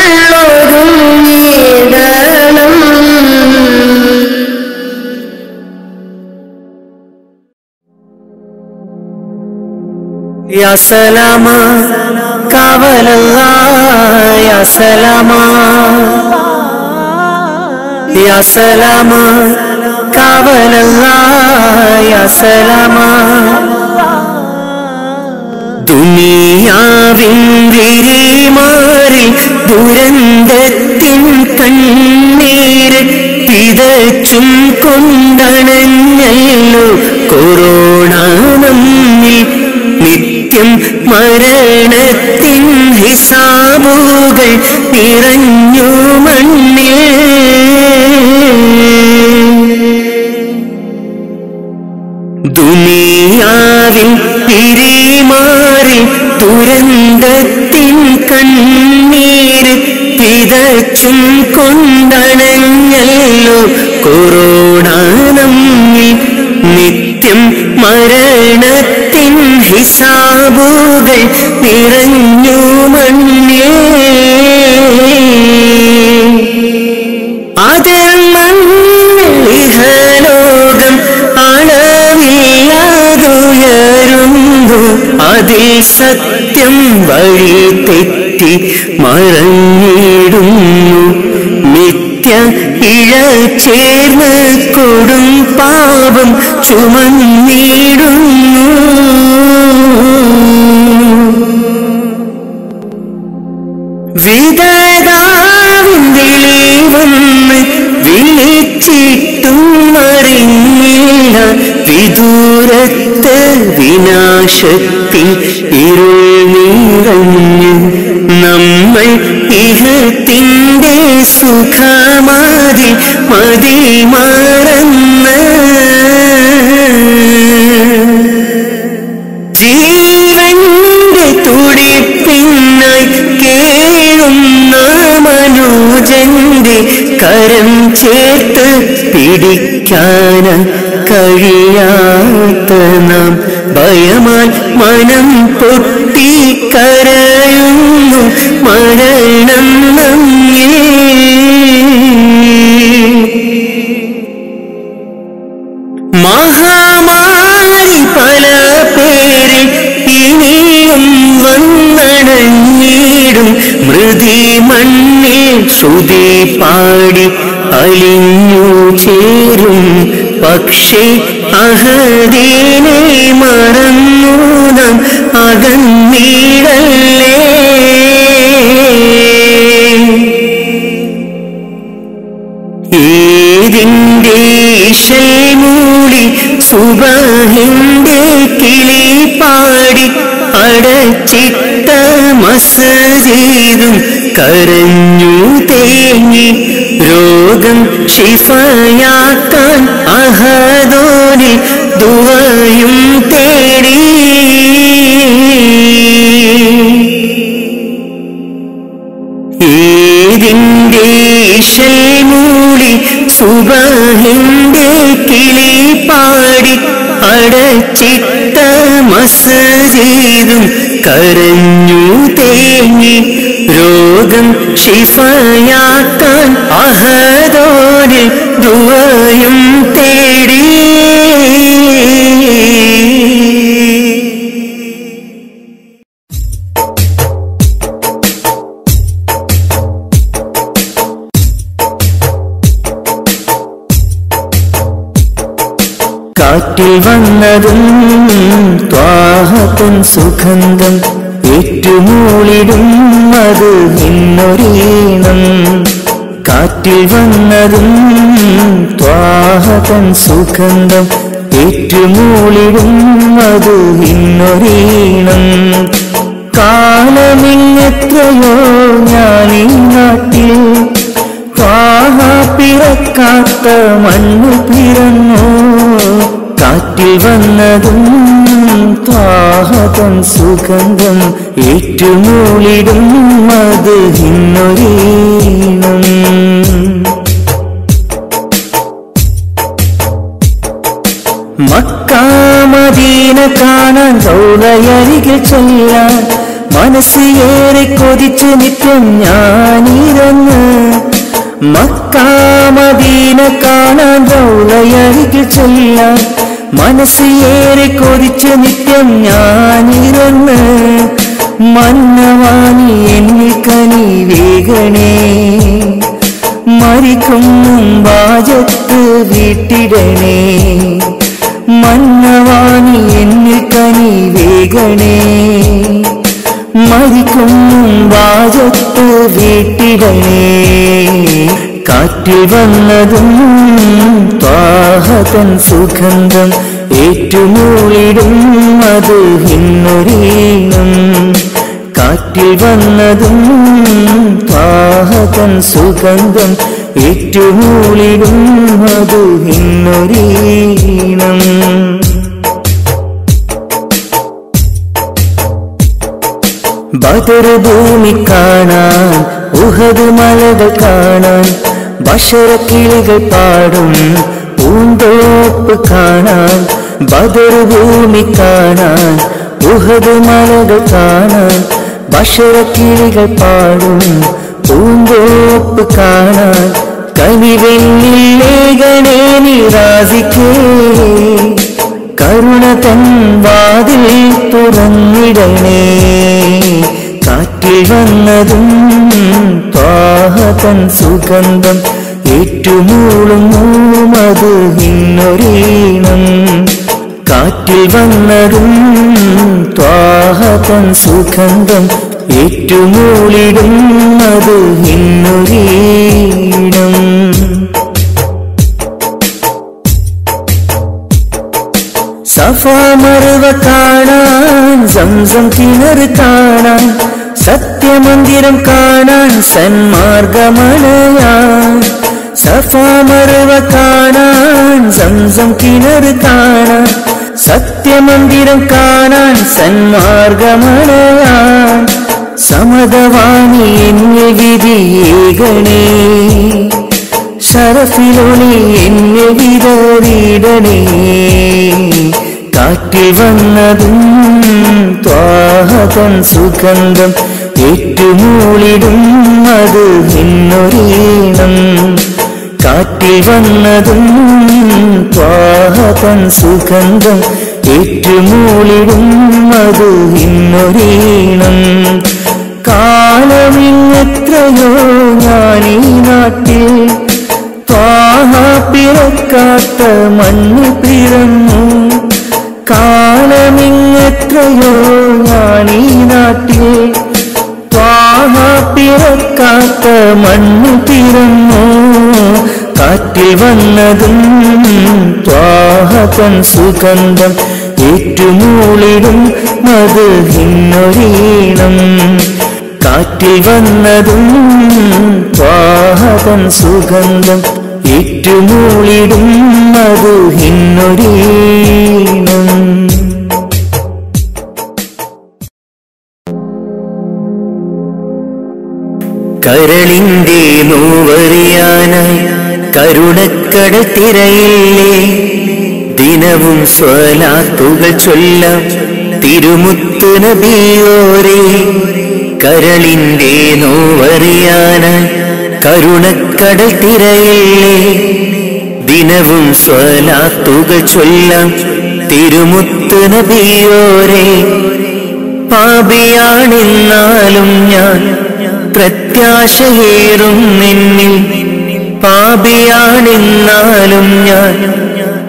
Speaker 3: ഒരുങ്ങിയിടണം
Speaker 2: യാ സലാമാ കാവലല്ലാഹ് യാ സലാമാ യാ സലാമാ കാവലല്ലാഹ് യാ സലാമാ ദുനിയാവിൻ വിരിമാറിൽ ദുരന്തത്തിൻ കണ്ണീര് പിതച്ചും കൊണ്ടണഞ്ഞല്ലോ കൊറോണ നമ്മിൽ നിത്യം മരണത്തിൻ ഹിസാബുകൾ നിറഞ്ഞു മണ്ണിൽ ദുനിയാവിൻ പിരിമാറിൽ ദുരന്തത്തിൻ കണ്ണീര് പിതച്ചും കൊണ്ടണഞ്ഞല്ലോ കൊറോണ നമ്മിൽ നിത്യം മരണത്തിൻ ഹിസാബുകൾ നിറഞ്ഞു മണ്ണിൽ അതിർമണ്ണിഹലോകം അളവില്ലാതുയരുന്നു അതിൽ സത്യം വഴി തെറ്റി മറഞ്ഞിടുന്നു നിത്യ ഇഴ ചേർന്ന് കൊടും പാപം ചുമന്നിടുന്നു വിധതാവിന്തിളി വന്ന് വിളിച്ചിട്ടും അറിഞ്ഞില്ല വിദൂരത്ത് വിനാശത്തിൽ ഇരുൾ നിറഞ്ഞ് നമ്മൾ ഇഹത്തിൻ്റെ സുഖമാതി മതി മറന്ന് ജീവന്റെ തുടിപ്പിന്നായി കേഴുന്ന മനോജന്റെ കരം ചേർത്ത് പിടിക്കാൻ കഴിയാത്ത നാം ഭയമാൽ മനം പൊട്ടി കരയുന്നു മരണം നമ്മെ മഹാമാരി പല പേരിൽ ഇനിയും വന്നടങ്ങിടും മൃതി മണ്ണിൽ ശ്രുതി പാടി അലിഞ്ഞു ചേരും പക്ഷേ അഹദീനെ മറന്നു നാം അകന്നിടല്ലേ ഇശൽ മൂളി സുബഹിന്റെ കിളി പാടി അടച്ചിട്ട മസ്ജിദും കരഞ്ഞു തേങ്ങി രോഗം ശിഫയാക്കാൻ അഹദോനിൽ ദുആയും തേടി ഈദിന്റെ ഇശൽ മൂളി സുബഹിന്റെ കിളി പാടി അടച്ചിട്ട മസ്ജിദും കരഞ്ഞു തേങ്ങി രോഗം ശിഫയാക്കാൻ അഹദോനിൽ ദുആയും തേടി കാറ്റിൽ വന്നതും ത്വാഹത്തിൻ സുഗന്ധം ഏറ്റുമൂളിടും അത് ഇന്നൊരീണം കാറ്റിൽ വന്നതും ത്വാഹത്തിൻ സുഗന്ധം ഏറ്റുമൂളിടും അത് ഇന്നൊരീണം കാലമിങ്ങെത്രയോ ഞാനീ നാട്ടിൽ ത്വാഹ പിറക്കാത്ത മണ്ണു പിറന്നു കാറ്റിൽ വന്നതും ത്വാഹതൻ സുഗന്ധം ഏറ്റുമൂളിടും അത് ഇന്നൊരീണം മക്ക മദീന കാണാൻ റൗളയരികിൽ ചെല്ലാൻ മനസ്സ് ഏറെ കൊതിച്ചു നിത്യം ഞാനിരുന്ന് മക്ക മദീന കാണാൻ റൗളയരികിൽ ചെല്ലാൻ മനസ്സ് ഏറെ കൊതിച്ചു നിത്യം ഞാനിരുന്ന് മന്നവാണി എന്നിൽ കനി വേഗണേ മരിക്കും മുമ്പാജത്ത് വീട്ടിടണേ മന്നവാണി എന്നിൽ കനി വേഗണേ മരിക്കും മുമ്പാജത്ത് വീട്ടിടണേ കാറ്റിൽ വന്നതും ത്വാഹതൻ സുഗന്ധം ഏറ്റുമൂളിടും അത് ഇന്നൊരീണം കാറ്റിൽ വന്നതും ത്വാഹതൻ സുഗന്ധം ഏറ്റുമൂളിടും അത് ഇന്നൊരീണം ബദർ ഭൂമി കാണാൻ ഉഹദ് മലകൾ കാണാൻ ബശറക്കിളികൾ പാടും പൂന്തോപ്പ് കാണാൻ ബദർ ഭൂമി കാണാൻ ഉഹദ് മലകൾ കാണാൻ ബശറക്കിളികൾ പാടും പൂന്തോപ്പ് കാണാൻ കനിവെന്നിലേഖനേ നിറാസിക്കേ കരുണ തൻ വാതിൽ തുറന്നിടണേ കാറ്റിൽ വന്നതും ത്വാഹതൻ സുഗന്ധം ഏറ്റുമൂളും അത് ഇന്നൊരീണം കാറ്റിൽ വന്നതും ത്വാഹതൻ സുഗന്ധം ഏറ്റുമൂളിടും അത് ഇന്നൊരീണം സഫാ മറുവ കാണാൻ സംസം കിണർ കാണാൻ സത്യമന്ദിരം കാണാൻ സന്മാർഗമണയാൻ സഫാ മറുവ കാണാൻ സംസം കിണർ കാണാൻ സത്യമന്ദിരം കാണാൻ സന്മാർഗമണയാൻ സമതവാണി എന്നെ വിധിയേകണേ ശരഫിലൊളി എന്നെ വിതറിയിടണേ കാറ്റിൽ വന്നതും ത്വാഹതൻ സുഗന്ധം ഏറ്റുമൂളിടും അത് ഇന്നൊരീണം കാറ്റിൽ വന്നതും ത്വാഹതൻ സുഗന്ധം ഏറ്റുമൂളിടും അത് ഇന്നൊരീണം കാലമിങ്ങെത്രയോ ഞാനീ നാട്ടിൽ ത്വാഹ പിറക്കാത്ത മണ്ണ് പിറന്നു കാലമിങ്ങെത്രയോ ഞാനീ നാട്ടിൽ ത്വാഹ പിറക്കാത്ത മണ്ണ് പിറന്നു കാറ്റിൽ വന്നതും ത്വാഹതൻ സുഗന്ധം ഏറ്റുമൂളിടും മദ്ഹിന്നൊരീണം കാറ്റിൽ വന്നതും ത്വാഹതൻ സുഗന്ധം ഏറ്റുമൂളിടും മദ്ഹിന്നൊരീണം കരളിന്റെ നോവറിയാനായി കരുണക്കടൽ തിരയില്ലേ ദിനവും സ്വലാത്തുകൾ ചൊല്ലാം തിരുമുത്തു നബിയോരേ കരളിന്റെ നോവറിയാനായി കരുണക്കടൽ തിരയില്ലേ ദിനവും സ്വലാത്തുകൾ ചൊല്ലാം തിരുമുത്തു നബിയോരേ പാപിയാണെന്നാലും ഞാൻ പ്രത്യാശയേറും നിന്നിൽ പാപിയാണെന്നാലും ഞാൻ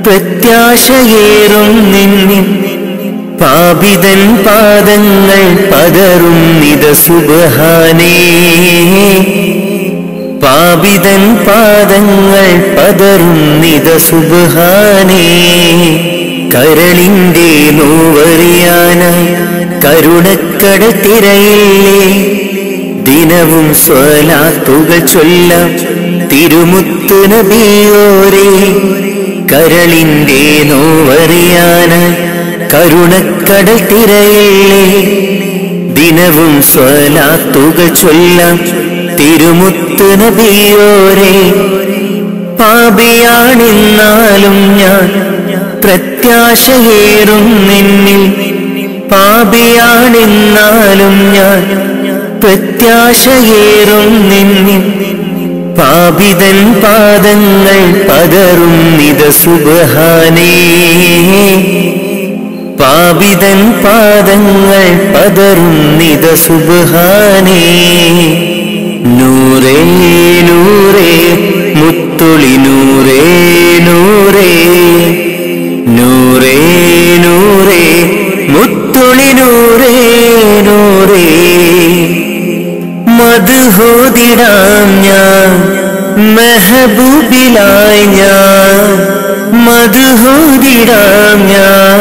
Speaker 2: പ്രത്യാശയേറും നിന്നിൽ പാപിതൻ പാദങ്ങൾ പതറും നിത സുബ്ഹാനേ പാപിതൻ പാദങ്ങൾ പതറും നിത സുബ്ഹാനേ കരളിന്റെ നോവറിയാനായി കരുണക്കടൽ തിരയില്ലേ ദിനവും സ്വലാത്തുകൾ ചൊല്ലാം തിരുമുത്തു നബിയോരേ കരളിന്റെ നോവറിയാനായി കരുണക്കടൽ തിരയില്ലേ ദിനവും സ്വലാത്തുകൾ ചൊല്ലാം തിരുമുത്തു നബിയോരേ പാപിയാണെന്നാലും ഞാൻ പ്രത്യാശയേറും നിന്നിൽ പാപിയാണെന്നാലും ഞാൻ പ്രത്യാശയേറും നിന്നിൽ പാപിതൻ പാദങ്ങൾ പതറും നിത സുബ്ഹാനേ പാപിതൻ പാദങ്ങൾ പതറും നിത സുബ്ഹാനേ നൂറേ നൂറേ മുത്തുളി നൂറേ നൂറേ നൂറേ നൂറേ മുത്തുളി നൂറേ നൂറേ മദ്ഹോദിടാം ഞാൻ മെഹബൂബിലായി ഞാൻ മദ്ഹോദിടാം ഞാൻ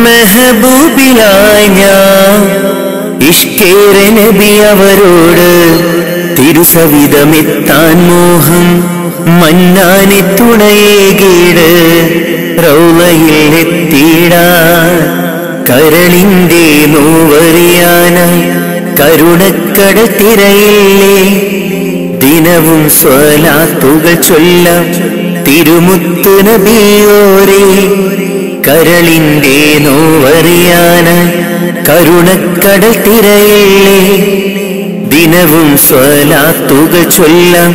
Speaker 2: മെഹബൂബിലായി ഞാൻ ഇഷ്കേറെ നബി അവരോട് തിരുസവിധമെത്താൻ മോഹം മന്നാനെ തുണയേകീട് റൗളയിൽ എത്തിയിടാൻ കരളിന്റെ നോവറിയാനായി കരുണക്കടൽ തിരയില്ലേ ദിനവും സ്വലാത്തുകൾ ചൊല്ലാം തിരുമുത്തു നബിയോരേ കരളിന്റെ നോവറിയാനായി കരുണക്കടൽ തിരയില്ലേ ദിനവും സ്വലാത്തുകൾ ചൊല്ലാം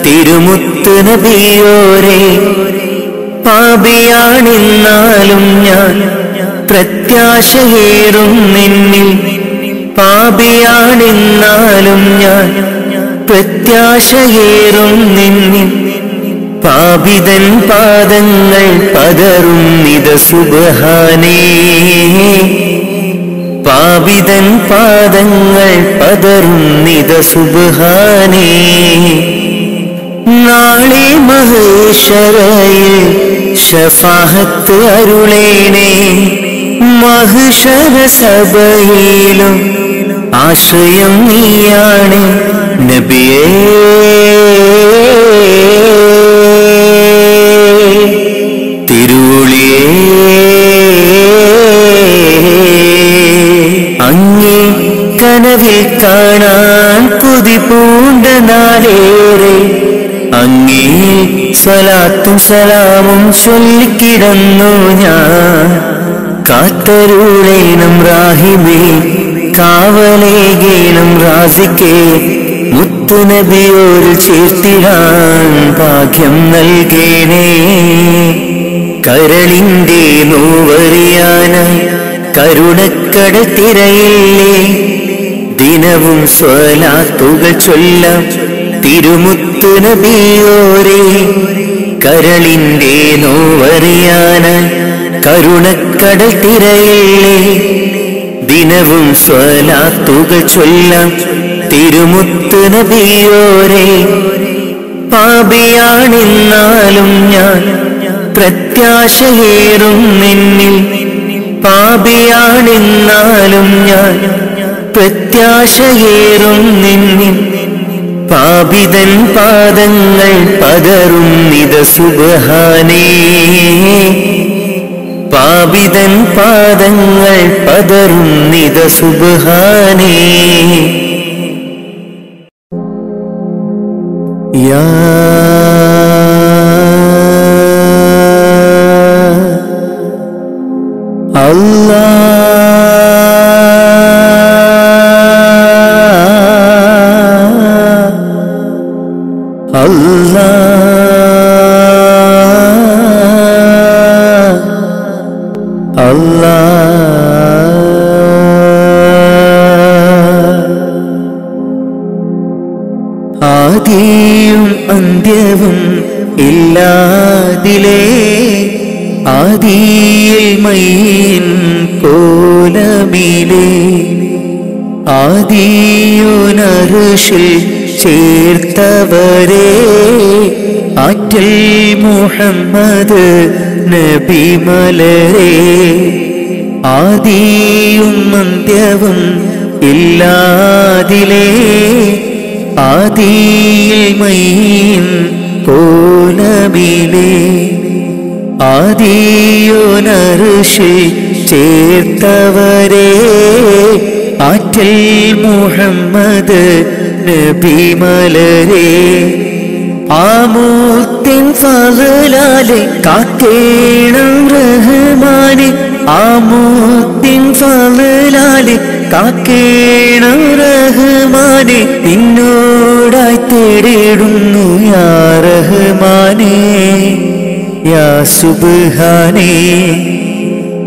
Speaker 2: തിരുമുത്തു നബിയോരേ പാപിയാണെന്നാലും ഞാൻ പ്രത്യാശയേറും നിന്നിൽ പാപിയാണെന്നാലും ഞാൻ പ്രത്യാശയേറും നിന്നിൽ പാപിതൻ പാദങ്ങൾ പതറും നിത സുബ്ഹാനേ പാപിതൻ പാദങ്ങൾ പതറും നിത സുബ്ഹാനേ നാളെ മഹേശ്വരയിൽ ശഫാഅത്ത് അരുളേണേ മഹ്ശര സഭയിലും ആശ്രയം നീയാണ് നബിയേ തിരുളിയേ അങ്ങേ കനവിൽ കാണാൻ കൊതി പൂണ്ട നാളേറെ അങ്ങേ സ്വലാത്തും സലാമും ചൊല്ലിക്കിടന്നു ഞാൻ കാത്തരുളേണം റാഹിമേ കാവലേകേണം റാസിക്കേ മുത്തുനബിയോരിൽ ചേർത്തിടാൻ ഭാഗ്യം നൽകേണേ കരളിന്റെ നോവറിയാനായി കരുണക്കടൽ തിരയില്ലേ ദിനവും സ്വലാത്തുകൾ ചൊല്ലാം തിരുമുത്തു നബിയോരേ കരളിന്റെ നോവറിയാനായി കരുണക്കടൽ തിരയില്ലേ ദിനവും സ്വലാത്തുകൾ ചൊല്ലാം തിരുമുത്തു നബിയോരേ പാപിയാണെന്നാലും ഞാൻ പ്രത്യാശയേറും നിന്നിൽ. പാപിയാണെന്നാലും ഞാൻ പ്രത്യാശയേറും നിന്നിൽ. പാപിതൻ പാദങ്ങൾ പതറുന്നിത സുബ്ഹാനേ. പാപിതൻ പാദങ്ങൾ പതറുന്നിത സുബ്ഹാനേ. യാ ആദിയും അന്ത്യവും ഇല്ലാതിലേ ആദിയിൽ മയ്യിൻ കോലമിലേ ആദിയോനർശിൽ ചേർത്തവരേ ആറ്റൽ മുഹമ്മദ് നബി മലരേ. ആദിയും അന്ത്യവും ഇല്ലാതിലേ ആദിയിൽ മയ്യിൻ കോലമിലേ ആദിയോനർശിൽ ചേർത്തവരേ ആറ്റൽ മുഹമ്മദ് നബി മലരേ. ആമൂത്തിൻ ഫളലാലെ കാക്കേണം റഹ്മാനെ. ആമൂത്തിൻ ഫളലാലെ കാക്കേണം റഹ്മാനെ. നിന്നോടായി തേടിടുന്നു യാ റഹ്മാനേ യാ സുബ്ഹാനേ.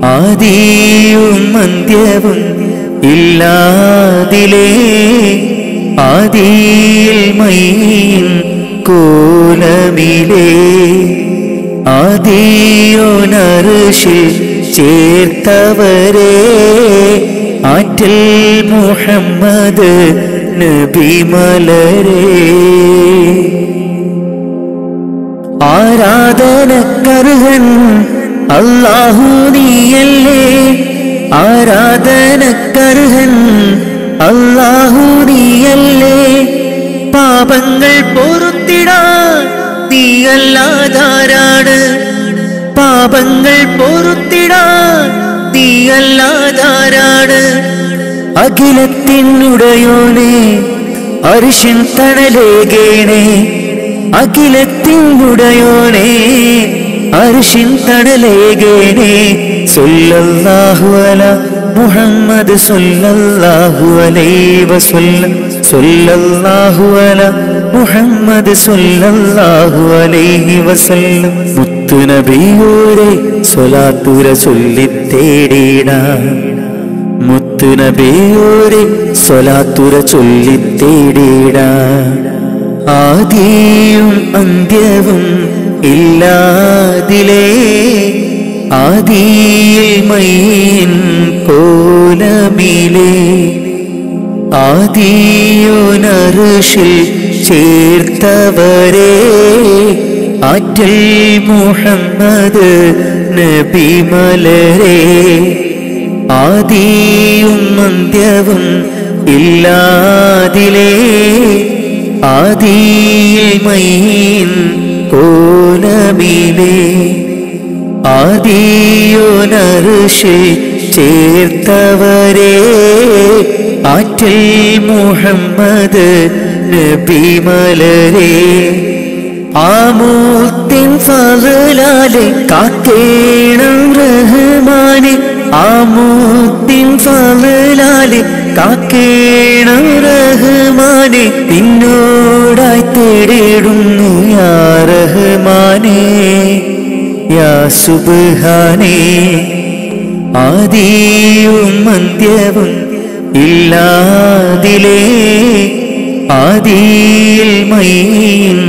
Speaker 2: ആദിയും അന്ത്യവും ഇല്ലാതിലേ ആദിയിൽ മയ്യിൻ കോലമിലേ ആദിയോനർശിൽ ചേർത്തവരേ ആറ്റൽ മുഹമ്മദ് നബി മലരേ. ആരാധനക്കർഹൻ അല്ലാഹു നീയല്ലേ. ആരാധനക്കർഹൻ അല്ലാഹു നീയല്ലേ. പാപങ്ങൾ പൊറുത്തിടാൻ നീയല്ലാതാരാണ്. പാപങ്ങൾ പൊറുത്തിടാൻ നീയല്ലാതാരാണ്. അഖിലത്തിനുടയോനെ അർശിൻ തണലേകേണേ. അഖിലത്തിനുടയോനെ അർശിൻ തണലേകേണേ. സല്ലല്ലാഹു അലാ മുഹമ്മദ് സല്ലല്ലാഹു അലൈഹി വസല്ലം. സല്ലല്ലാഹു അലാ മുഹമ്മദ് സല്ലല്ലാഹു അലൈഹി വസല്ലം. മുത്തുനബിയോരെ സ്വലാത്തുര ചൊല്ലിത്തേടിടാം. മുത്തുനബിയോരെ സ്വലാത്തുര ചൊല്ലിത്തേടിടാം. ആദിയും അന്ത്യവും ഇല്ലാതിലേ ആദിയിൽ മയ്യിൻ കോലമിലേ ആദിയോനർശിൽ ചേർത്തവരേ ആറ്റൽ മുഹമ്മദ് നബി മലരേ. ആദിയും അന്ത്യവും ഇല്ലാതിലേ ആദിയിൽ മയ്യിൻ കോലമിലേ ആദിയോനർശിൽ ചേർത്തവരേ ആറ്റൽ മുഹമ്മദ് നബി മലരേ. ആമൂത്തിൻ ഫളലാലെ കാക്കേണം റഹ്മാനെ. ആമൂത്തിൻ ഫളലാലെ കാക്കേണം റഹ്മാനെ. നിന്നോടായി തേടിടുന്നു യാ റഹ്മാനേ യാ സുബ്ഹാനേ. ആദിയും അന്ത്യവും ഇല്ലാതിലേ ആദിയിൽ മയ്യിൻ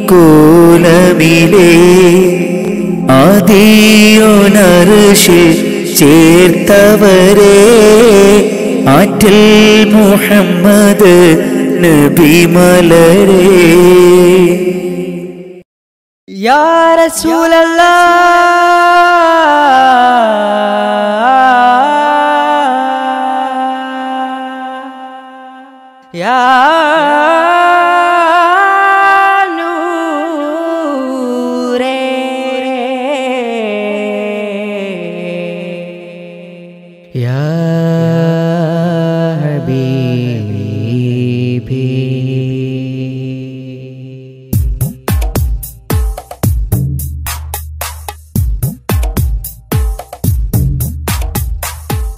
Speaker 2: കോലമിലേ ആദിയോനർശിൽ ചേർത്തവരേ ആറ്റൽ മുഹമ്മദ് നബി മലരേ.
Speaker 4: या रसूल अल्लाह या नूरे या हबीबी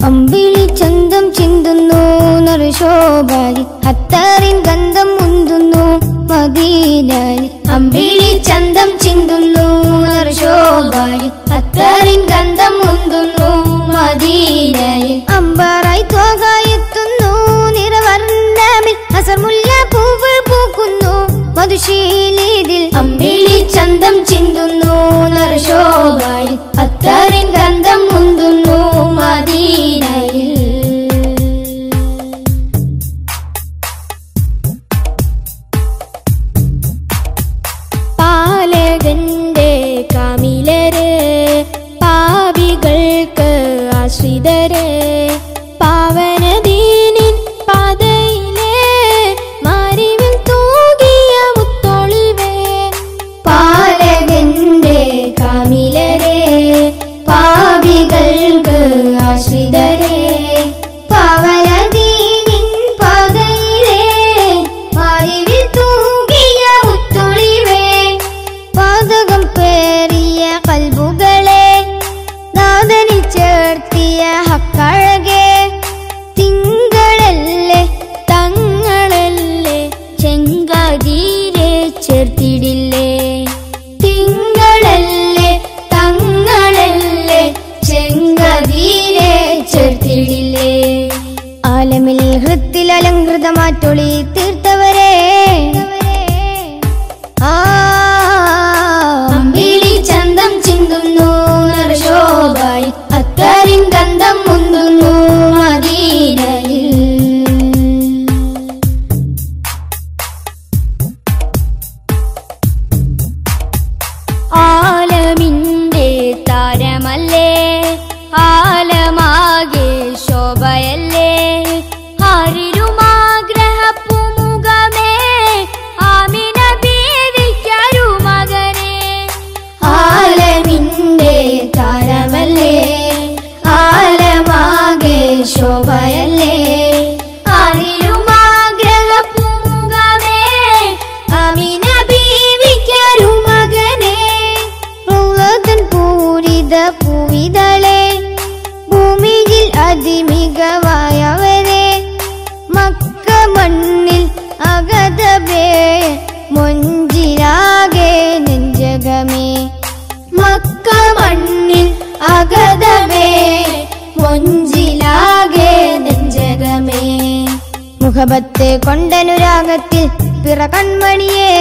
Speaker 3: അമ്പിളി ചന്തം ചിന്തുന്നു നറുശോഭാരി അത്തറിൻ ഗന്ധം മുന്തുന്നു മദീനയിൽ അമ്പിളി ചന്തം ചിന്തുന്നു നറുശോഭാരി അത്തറിൻ ഗന്ധം മുന്തുന്നു മദീനയിൽ അമ്പറായി തോകായെത്തുന്നു നിറവർണ്ണമിൽ അസർമുല്ല പൂവ് പൂക്കുന്നു മധുശീലിതിൽ അമ്പിളി ചന്തം ചിന്തുന്നു നറുശോഭാരി അത്തറിൻ ഗന്ധം മുന്തുന്നു മദീനയിൽ പാലകന്റെ കാമിലരെ പാപികൾക്ക് ആശ്രിതരെ പാവനദീനിൻ പാതയിലെ മാരിവിൽ തൂകിയ മുത്തൊളിവേ പാലകന്റെ കാമിലരെ പാപികൾക്ക് ആശ്രിതരെ പാവനദീനിൻ പാതയിലെ മാരിവിൽ തൂകിയ മുത്തൊളിവേ പാതകം പേറിയ കൽബുകളെ നാദനിൽ ചേർത്തിയ ഹക്കഴകെ തിങ്കളല്ലേ തങ്ങളല്ലേ ചെങ്കാതിരെ ചേർത്തിടില്ലേ തിങ്കളല്ലേ തങ്ങളല്ലേ ചെങ്കാതിരെ ചേർത്തിടില്ലേ ആലമിൽ ഹൃത്തിൽ അലങ്കൃതമാറ്റൊളി തീർത്തവരെ അമ്പിളി ചന്തം ചിന്തുന്നു നറുശോഭായി അത്തറിൻ ഗന്ധം മുന്തുന്നു മദീനയിൽ ആലമിന്റെ താരമല്ലേ ആലമാകെ ശോഭയല്ലേ ആരിരുമാഗ്രഹപ്പുമുഖമേ ആമിന ബീവിക്കരുമകനെ ആലമിന്റെ താരമല്ലേ ആലമാകെ ശോഭയല്ലേ ആരിരുമാഗ്രഹപ്പുമുഖമേ ആമിന ബീവിക്കരുമകനെ റൗളതൻ പൂരിത പൂവിതളെ ഭൂമിയിൽ അതിമികവായവരെ മക്ക മണ്ണിൽ അഗതബേ മൊഞ്ചിലാകെ നെഞ്ചകമേ മക്ക മണ്ണിൽ അഗതബേ മൊഞ്ചിലാകെ നെഞ്ചകമേ മുഖബത്തെ കൊണ്ടനുരാഗത്തിൽ പിറ കൺമണിയേ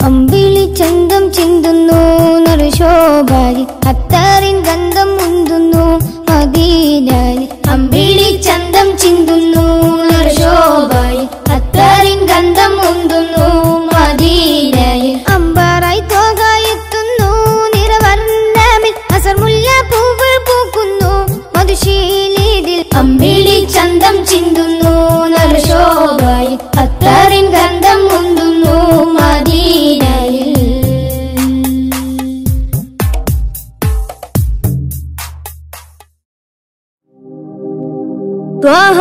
Speaker 3: അമ്പിളി ചന്തം ചിന്തുന്നു നറുശോഭാരി അത്തറിൻ ഗന്ധം മുന്തുന്നു മദീനയിൽ അമ്പിളി ചന്തം ചിന്തുന്നു നറുശോഭാരി അത്തറിൻ ഗന്ധം മുന്തുന്നു മദീനയിൽ അമ്പറായി തോകായെത്തുന്നു നിറവർണ്ണമിൽ അസർമുല്ല പൂവ് പൂക്കുന്നു മധുശീലിതിൽ അമ്പിളി ചന്തം ചിന്തുന്നു നറുശോഭാരി അത്തറിൻ ഗന്ധം മുന്തുന്നു മദീനയിൽ ത്വഹ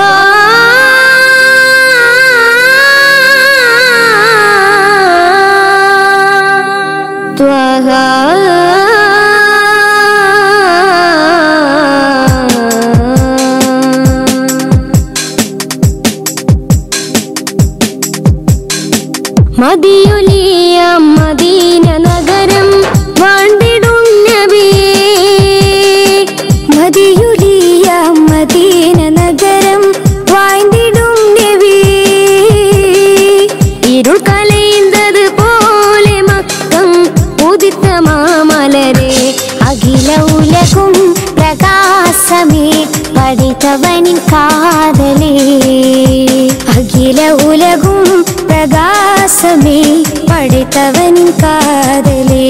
Speaker 3: ത്വഹ മദിയൊലിയ മദീന നഗരം വാണ്ടിടും നബിയേ മദിയൊലിയ മദീന നഗരം വാഴ്ന്നിടും നബിയേ ഇരുൾ കലയുന്നത് പോലെ മക്കം ഉദിത്ത മാമലരെ അഖില ഉലകും പ്രകാശമേ പഠിത്തവനിൻ കാതലേ അഖില ഉലകും പ്രകാശ പ്രകാശമേ പടൈത്തവനിൻ കാതലേ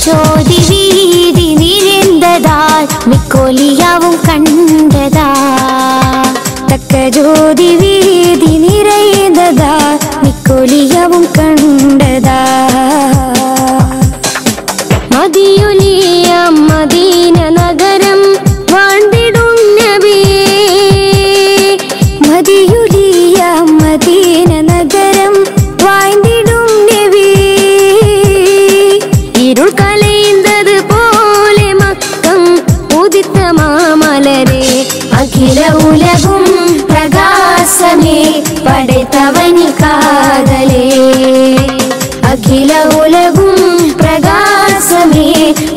Speaker 3: ജ്യോതി വീതി നിരന്തതാൽ മിക്കോലിയാവും കണ്ടതാ തക്ക ജ്യോതി വീതി നിറയുന്നതാ മിക്കോലിയാവും കണ്ടതാ മദിയൊലിയ മദീന നഗരം വാണ്ടിടും നബിയേ മദിയൊലിയ മദീന നഗരം വാണ്ടിടും നബിയേ ഇരുൾ കലയുന്നത് പോലെ മക്കം ഉദിത്ത മാമലരെ അഖില ഉലകും പ്രകാശമേ പടൈത്തവനിൻ കാതലേ അഖില ഉലകും പ്രകാശമേ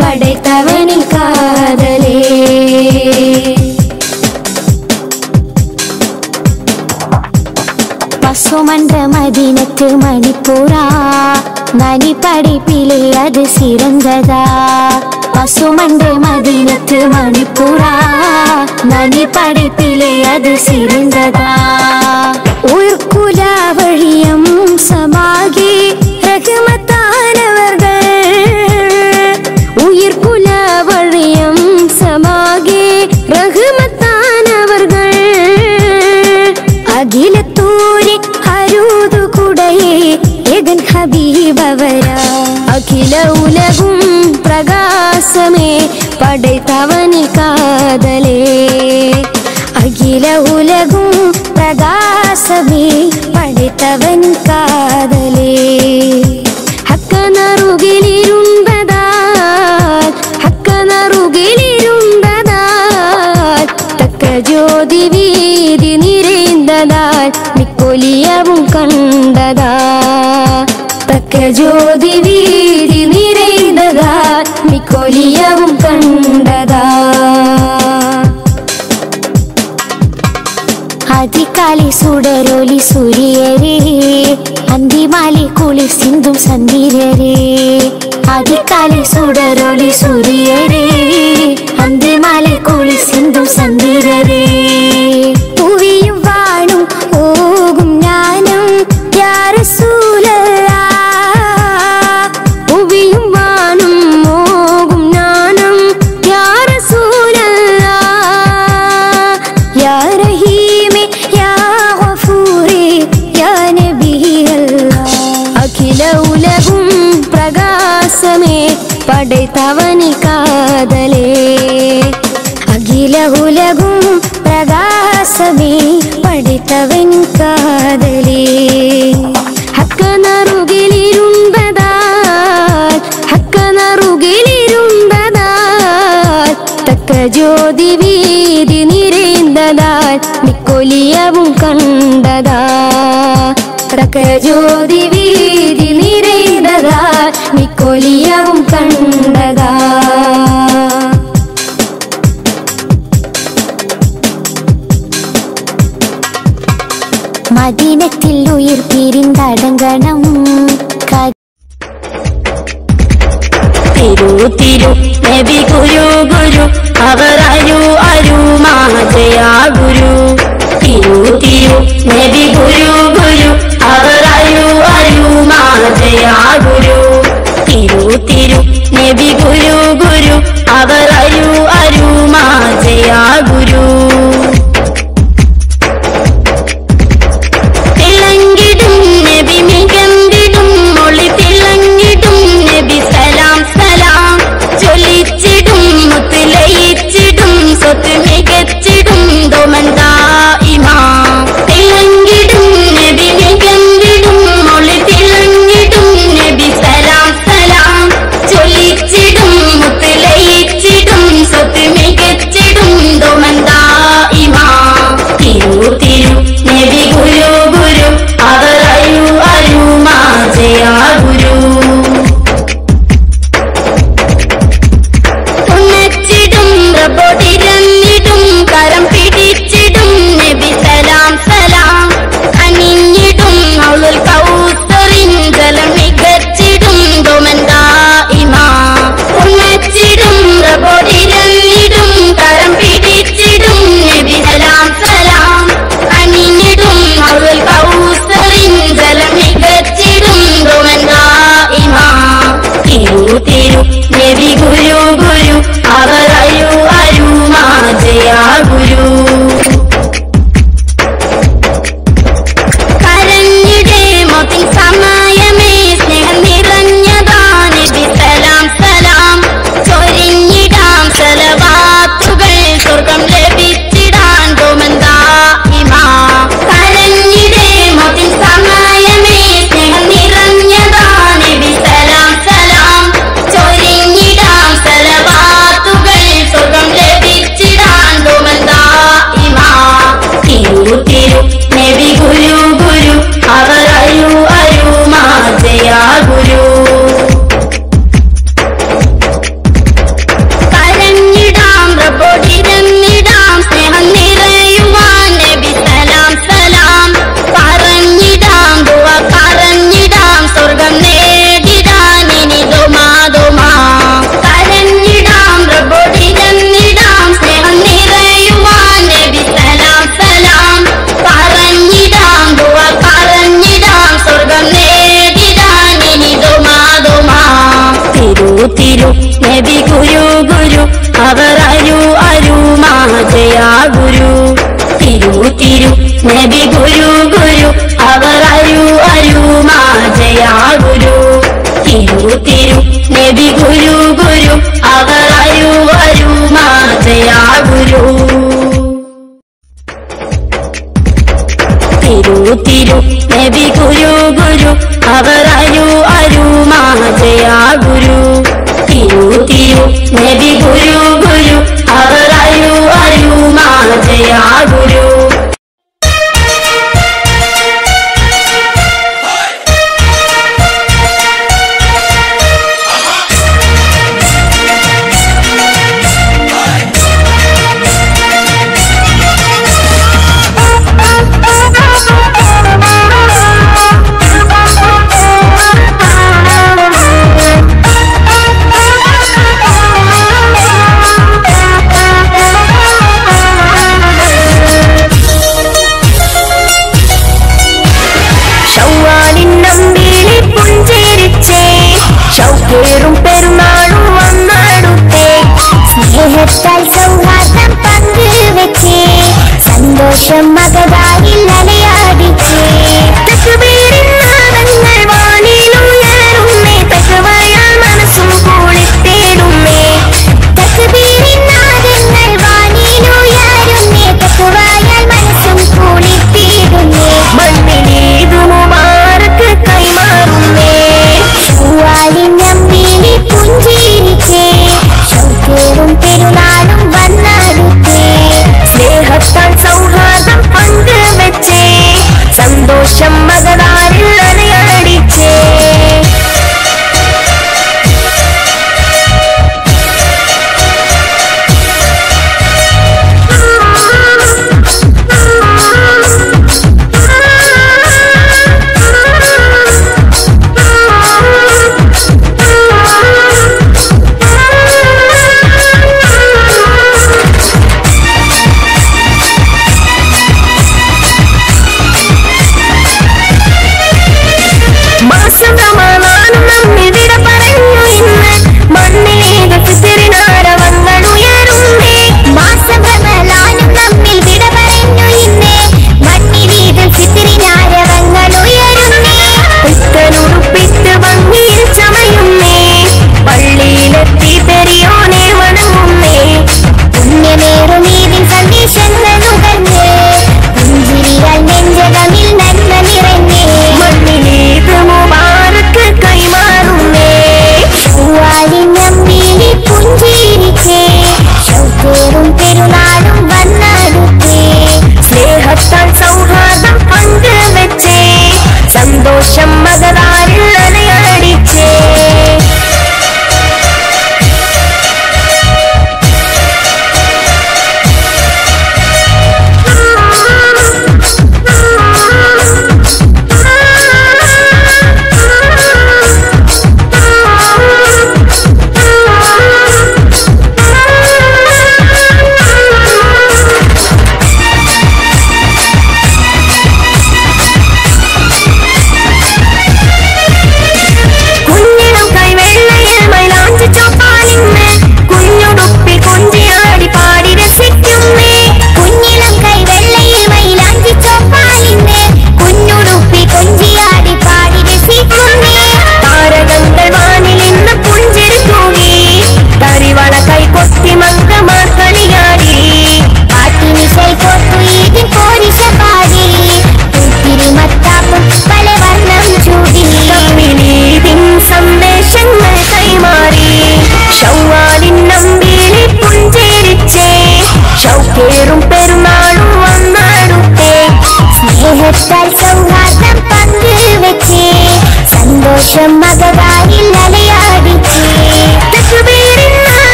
Speaker 3: പടൈത്തവനിൻ കാതലേ പസുമണ്ട മദീനത്ത് മണിപ്പൂറ നനി പഠിപ്പിലെ അത് സിറന്തതാ പസുമണ്ട മദീനത്ത് മണിപ്പൂറ നനി പഠിപ്പിലെ അത് സിറന്തതാ ഉയർക്കുല വഴിയം സമാകെ റഹ്മത്താനവർകൾ ഉയർക്കുല വഴിയം സമാകെ റഹ്മത്താനവർകൾ അഖിലത്തൂരി അരുതു കുടയേ ഏകൻ ഹബീബവര അഖില ഉലകും പ്രകാശമേ പടൈത്തവനിൻ കാതലേ അഖില ഉലകും പ്രകാശമേ പടൈത്തവനിൻ കാതലേ ഹക്കനറുകിലിരുണ്ടതാൽ തക്ക ജ്യോതി വീതി നിറയുന്നതാൽ മിക്കൊലിയവും കണ്ടതാ തക്ക ജ്യോതി വീതി നിറയുന്നതാൽ മിക്കൊലിയവും കണ്ടതാ അതികാലി സുടരൊലി സൂര്യരേ അന്തിമാലി കുളി സിന്ധും സന്ധിരരേ അതികാലി സുടരൊലി സൂര്യരേ അന്തിമാലി കുളി സിന്ധും സന്ധിരരേ പുവിയും വാണും ഓകും ജ്ഞാനം യാ റസൂലല്ലാഹ് പുവിയും വാണും ഓകും ജ്ഞാനം യാ റസൂലല്ലാഹ് യാ റഹീമേ യാ ഗഫൂറേ യാ നബിയല്ലാഹ് അഖില ഉലകും പ്രകാശമേ പടൈത്തവനിൻ കാതലേ അഖില ഉലകും പ്രകാശമേ പടൈത്തവനിൻ കാതലേ ഹക്കനറുകിലിരുണ്ടതാൽ തക്ക ജ്യോതി വീതി നിറയുന്നതാൽ മിക്കൊലിയവും കണ്ടതാ തക്ക ജ്യോതി വീതി നിറയുന്നതാൽ മിക്കൊലിയവും കണ്ടതാ മദീനത്തിൽ ഉയിർ പിരിന്തടങ്ങണം
Speaker 5: തിരു തിരു നബി ഗുരു ഗുരു അവരരു അരുമാജയാ ഗുരു തിരു തിരു നബി ഗുരു ഗുരു അവരരു അരുമാജയാ ഗുരു തിരു തിരു നബി ഗുരു ഗുരു അവരരു അരുമാജയാ ഗുരു ചൊല്ലിച്ചിടും നബി ഗുരു ഗുരു അവരരു അരുമാജയാ ഗുരു തിരു തിരു നബി ഗുരു ഗുരു അവരരു അരുമാജയാ ഗുരു തിരു തിരു നബി ഗുരു ഗുരു അവരരു അരുമാജയാ ഗുരു തിരു തിരു നബി ഗുരു ഗുരു അവരരു അരുമാജയാ ഗുരു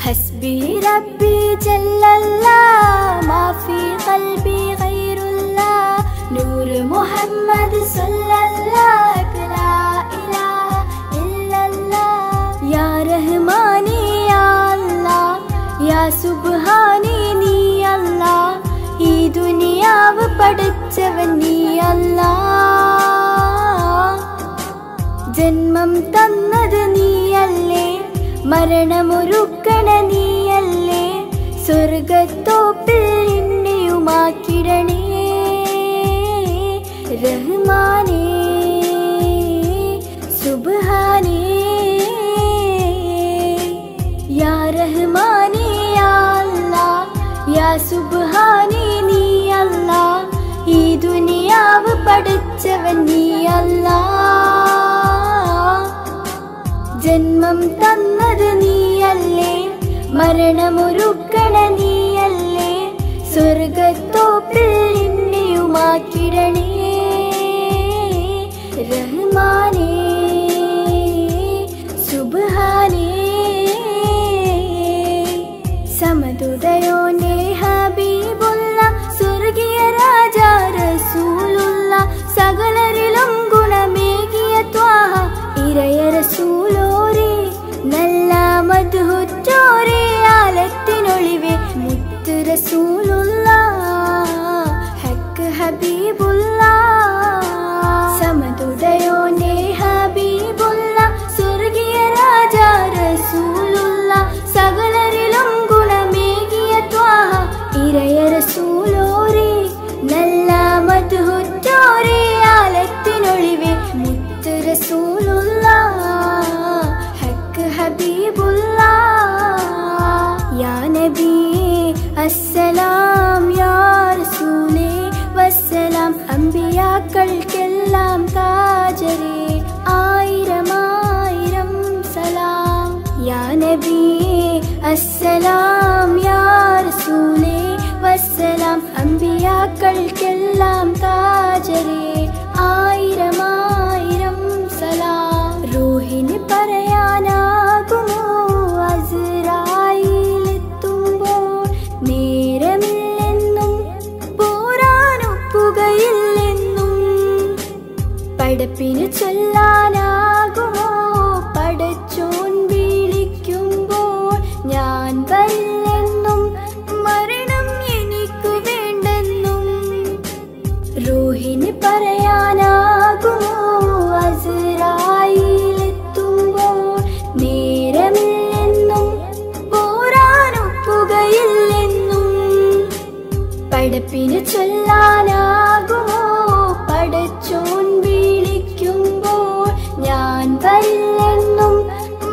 Speaker 3: حسبي ربي جل الله ما في قلبي غير الله نور محمد صلى الله لا إله إلا الله يا رحماني يا الله يا سبحاني നീ അല്ലാ ഈ ദുനിയാവ് പഠിച്ചവൻ നീ അല്ലാ ജന്മം തന്നത് നീയല്ലേ മരണമൊരുക്കണ നീയല്ലേ സ്വർഗത്തോപ്പിൽ എന്നെയുമാക്കിടണേ റഹ്മാനേ സുബ്ഹാനേ യാ റഹ്മാനേ യാ അല്ലാഹ് യാ സുബ്ഹാനേ നീ അല്ലാഹ് ഈ ദുനിയാവ് പഠിച്ചവൻ നീ അല്ലാഹ് ജന്മം തന്നത് നീയല്ലേ മരണമൊരുക്കണ നീയല്ലേ സ്വർഗത്തോപ്പിൽ എന്നെയുമാക്കിടണേ റഹ്മാനേ സുബ്ഹാനേ സമതുദയോനെ ഹബീബുള്ള സ്വർഗീയ രാജാ റസൂലുള്ള സകലരിലും ഗുണമേകിയ ത്വാഹ ഇരയ റസൂലോരേ നല്ല മദ്ഹുറ്റോരേ ആലത്തിനൊളിവേ മുത്ത് റസൂലുള്ള ഹക്ക് ഹബീബുള്ള സമതുദയോനെ ഹബീബുള്ള സ്വർഗീയ രാജാ റസൂലുള്ള സകലരിലും ഗുണമേകിയ ത്വാഹ ഇരയ റസൂലോരേ നല്ല മദ്ഹുറ്റോരേ ആലത്തിനൊളിവേ മുത്ത് റസൂലുള്ള ഹക്ക് ഹബീബുള്ള യാ നബിയേ അസ്സലാം യാ റസൂലേ വസ്സലാം അമ്പിയാക്കൾക്കെല്ലാം താജരേ ആയിരം ആയിരം സലാം യാ നബിയേ അസ്സലാം യാ റസൂലേ വസ്സലാം അമ്പിയാക്കൾക്കെല്ലാം താജരേ ആയിരം ആയിരം സലാം റൂഹിന് പറയാനാകുമോ അസ്റായീലെത്തുമ്പോൾ നേരമില്ലെന്നും പോരാനൊക്കുകയില്ലെന്നും പടപ്പിന് ചൊല്ലാനാകുമോ പടച്ചോൻ വിളിക്കുമ്പോൾ ഞാൻ വരില്ലെന്നും മരണം എനിക്കു വേണ്ടെന്നും റൂഹിന് പറയാനാകുമോ അസ്റായീലെത്തുമ്പോൾ നേരമില്ലെന്നും പോരാനൊക്കുകയില്ലെന്നും പടപ്പിന് ചൊല്ലാനാകുമോ പടച്ചോൻ വിളിക്കുമ്പോൾ ഞാൻ വരില്ലെന്നും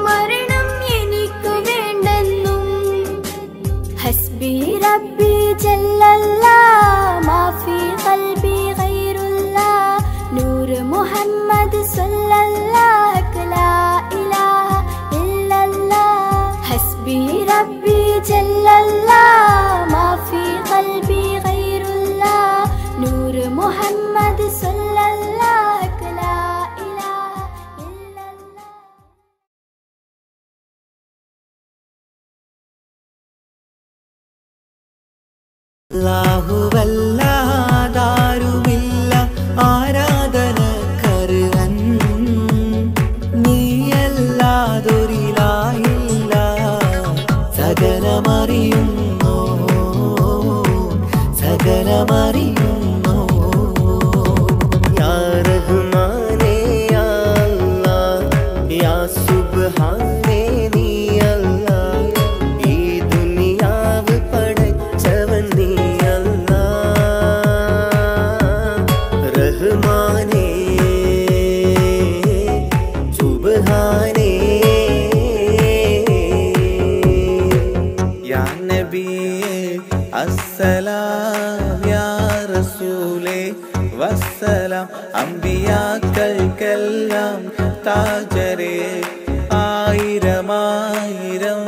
Speaker 3: മരണം എനിക്കു വേണ്ടെന്നും ഹസ്ബി റബ്ബി ജല്ലല്ലാഹ് മാ ഫീ ഖൽബി ഗൈറുല്ലാഹ് നൂർ മുഹമ്മദ് സല്ലല്ലാഹു ലാ ഇലാഹ ഇല്ലല്ലാഹ് ഹസ്ബി റബ്ബി ജല്ലല്ലാഹ് മാ ഫീ ഖൽബി ഗൈറുല്ലാഹ് നൂർ മുഹമ്മദ് സല്ലല്ലാഹു ലാ ഇലാഹ ഇല്ലല്ലാഹ്
Speaker 1: അല്ലാഹുവല്ലാതാരുമില്ല ആരാധനക്കർഹൻ നീയല്ലാതൊരിലായില്ല സകലമറിയുന്നോ സകലമറിയുന്നോ യാ റഹ്മാനേ യാ അല്ലാഹ് യാ സുബ്ഹാനേ നീ അല്ലാഹ് ഈ ദുനിയാവ് പടച്ചവൻ നീ അല്ലാഹ് റഹ്മാനേ സുബ്ഹാനേ യാ നബിയേ അസ്സലാം യാ റസൂലേ വസ്സലാം അമ്പിയാക്കൾക്കെല്ലാം താജരേ ആയിരം ആയിരം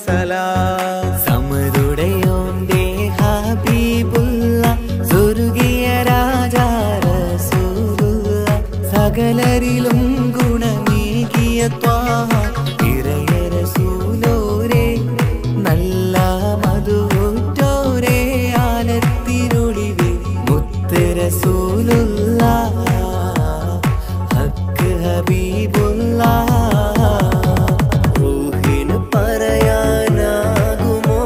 Speaker 1: സലാം സമതുടയോന്റെ ഹബീബുള്ള സ്വർഗീയ രാജാ റസൂലുള്ള സകലരിലും ഗുണമേകിയ ത്വാഹ ഇറയ റസൂലോരേ റസൂലുള്ളാഹ് ഹക്ക് ഹബീബുള്ളാഹ് റൂഹിന് പറയാനാകുമോ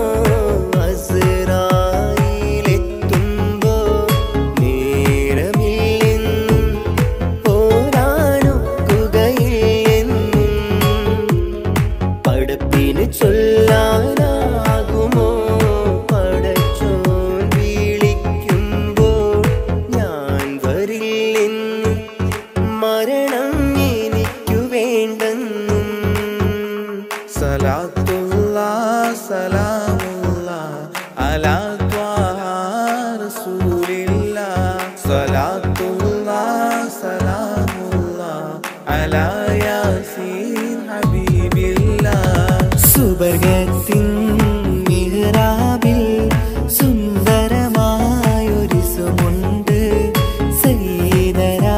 Speaker 1: അസ്റായിലെത്തുമ്പോ നേരമില്ലെന്നും പോരാനൊക്കുകയില്ലെന്നും പടപ്പിന് ചൊല്ലാനാകുമോ പടച്ചോൻ വിളിക്കുമ്പോൾ ഞാൻ വരില്ലെന്നും മരണം എനിക്കു വേണ്ടെന്നും സലാത്തുല്ലാഹ് സലാമുല്ലാഹ് അലാ ത്വാഹ റസൂലില്ലാഹ് സലാത്തുല്ലാഹ് സലാമുല്ലാഹ് അലാ യാസീൻ ഹബീബില്ലാഹ് സുബർഗത്തിൻ മിഹ്റാബിൽ സുന്ദരമായൊരു സുമുണ്ട് സയ്യിദനാ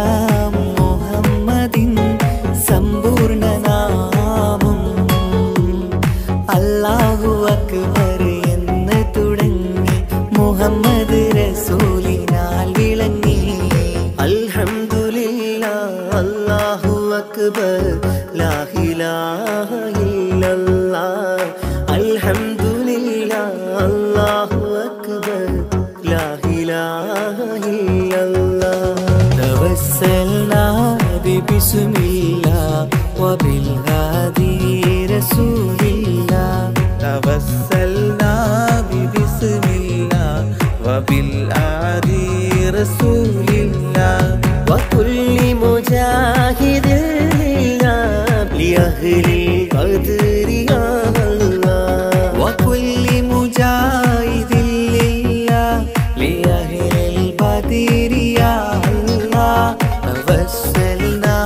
Speaker 1: മുഹമ്മദിൻ സമ്പൂർണ്ണ നാമം അല്ലാഹു അക്ബർ എന്ന് തുടങ്ങി മുഹമ്മദ് റസൂലിനാൽ വിളങ്ങി അൽഹംദുലില്ലാഹ് അല്ലാഹു അക്ബർ ലാ ഇലാഹ ഇല്ലല്ലാഹ് അൽഹംദുലില്ലാഹ് അല്ലാഹു അക്ബർ ലാ ഇലാഹ ഇല്ലല്ലാഹ് തവസ്സൽനാ ബിസ്മില്ലാഹ് വബിൽ ഹാദി റസൂലില്ലാഹ് തവസ്സൽനാ ബിസ്മില്ലാഹ് വബിൽ ഹാദി റസൂലില്ലാഹ് വകുല്ലി മുജാഹിദിൻ ലില്ലാഹ് ലിഅഹ്ലിൽ ഖദ്രി യാ അല്ലാഹ് വകുല്ലി മുജാഹിദിൻ ലില്ലാഹ് ലിഅഹ്ലിൽ ഖദ്രി യാ അല്ലാഹ് തവസ്സൽനാ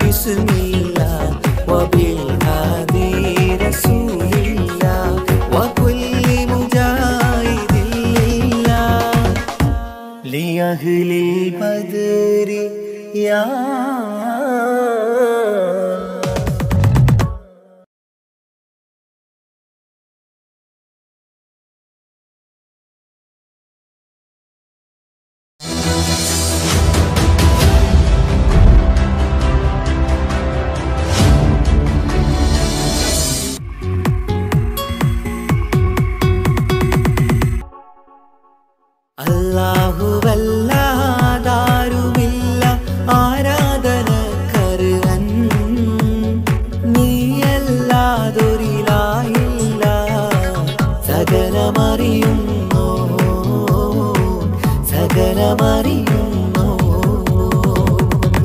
Speaker 1: ബിസ്മില്ലാഹ് വബിൽ ഹാദി റസൂലില്ലാഹ് വകുല്ലി മുജാഹിദിൻ ലില്ലാഹ് ലിഅഹ്ലിൽ ഖദ്രി യാ അല്ലാഹുവല്ലാതാരുമില്ല ആരാധനക്കർഹൻ നീയല്ലാതൊരിലായില്ല സകലമറിയുന്നോ സകലമറിയുന്നോ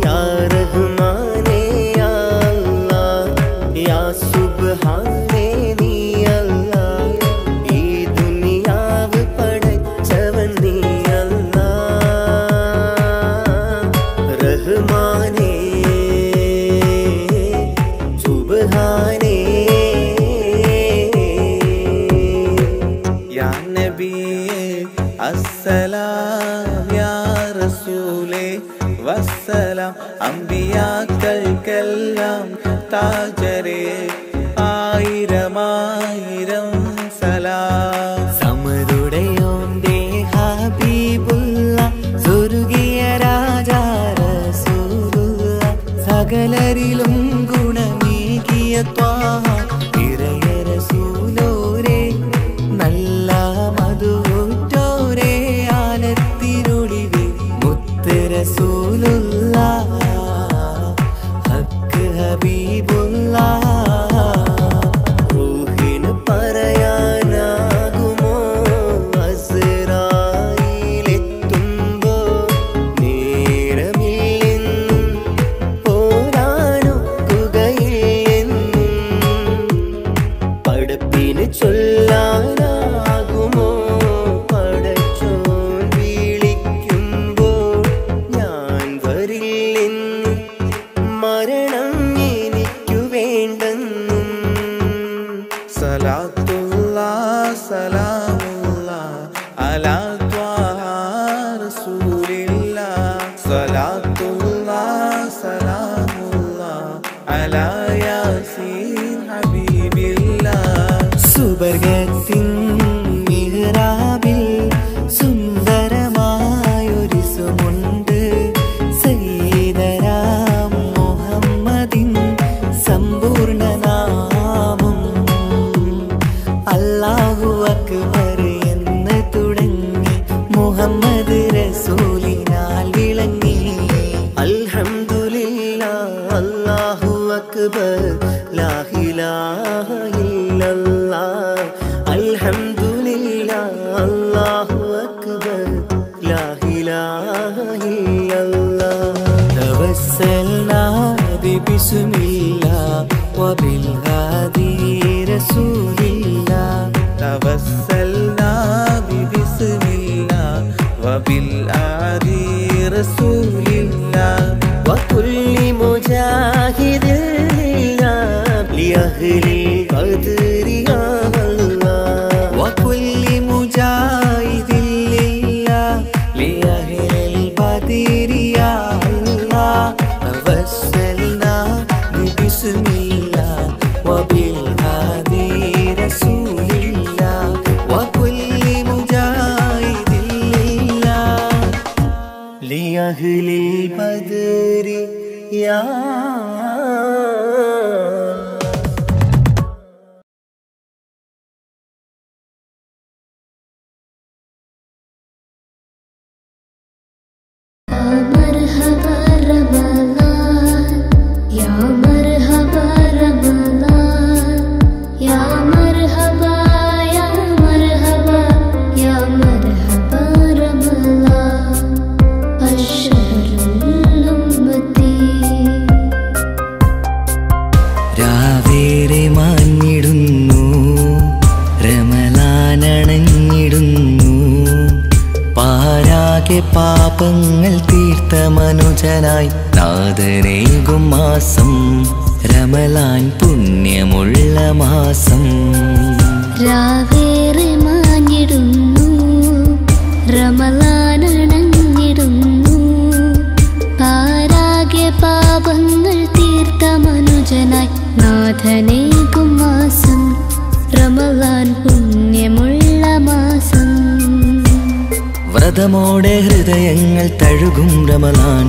Speaker 1: യാ റഹ്മാനേ യാ അല്ലാഹ് യാ സുബ്ഹാനേ നീ അല്ലാഹ് ഈ ദുനിയാവ് പടച്ചവൻ നീ അല്ലാഹ് റഹ്മാനേ സുബ്ഹാനേ യാ നബിയേ അസ്സലാം യാ റസൂലേ വസ്സലാം അമ്പിയാക്കൾക്കെല്ലാം താജരേ ആയിരമായിരം സലാം സമരുടയോന്റെ ഹബീബുള്ള സ്വർഗീയ രാജാ റസൂലുള്ള സകലരിലും ഗുണമേകിയ ത്വാഹ ഇറയ റസൂലോരേ നല്ല മധുറ്റോരേ ആലത്തിനൊളിവേ മുത്ത് റസൂലുള്ളാഹ് ഹക്ക് ഹബീബുള്ളാഹ് റൂഹിന് പറയാനാകുമോ അസ്റായിലെത്തുമ്പോ നേരമില്ലെന്നും പോരാനൊക്കുകയില്ലെന്നും പടപ്പിന് ചൊല്ലാനാകുമോ പടച്ചോൻ വിളിക്കുമ്പോൾ ഞാൻ വരില്ലെന്നും മരണം എനിക്കു വേണ്ടെന്നും സലാത്തുല്ലാഹ് സലാമുല്ലാഹ് അലാ ത്വാഹ റസൂലില്ലാഹ് സലാത്തുല്ലാഹ് സലാമുല്ലാഹ് അലാ യാസീൻ ഹബീബില്ലാഹ് സുബർഗത്തിൻ മിഹ്റാബിൽ സുന്ദരമായൊരു സുമ
Speaker 2: أكبر لا إله إلا الله الحمد لله الله أكبر لا إله إلا الله توسلنا ببسم الله وبالهادي رسول الله
Speaker 1: توسلنا ببسم الله وبالهادي رسول الله
Speaker 2: وكل مجاهد لله لأهل القدر يا الله
Speaker 1: وكل مجاهد لله لأهل البدر يا الله توسلنا ببسم الله وبالهادي رسول الله وكل مجاهد لله
Speaker 2: لأهل البدر يا
Speaker 3: مرحبا رمضان يا مرحبا رمضان يا مرحبا يا مرحبا يا مرحبا رمضان الشهر الأمتي
Speaker 2: രാവേറെ മാഞ്ഞിടുന്നു റമളാനണഞ്ഞിടുന്നു പാരാകെ പാപങ്ങൾ തീർത്ത മനുജനായി നാദനേകും മാസം റമളാൻ പുണ്യമുള്ള മാസം
Speaker 3: രാവേറെ മാഞ്ഞിടുന്നു റമളാനണഞ്ഞിടുന്നു പാരാകെ പാപങ്ങൾ തീർത്ത മനുജനായി നാഥനേകും മാസം റമളാൻ പുണ്യമുള്ള മാസം
Speaker 2: വ്രതമോടെ ഹൃദയങ്ങൾ തഴുകും റമളാൻ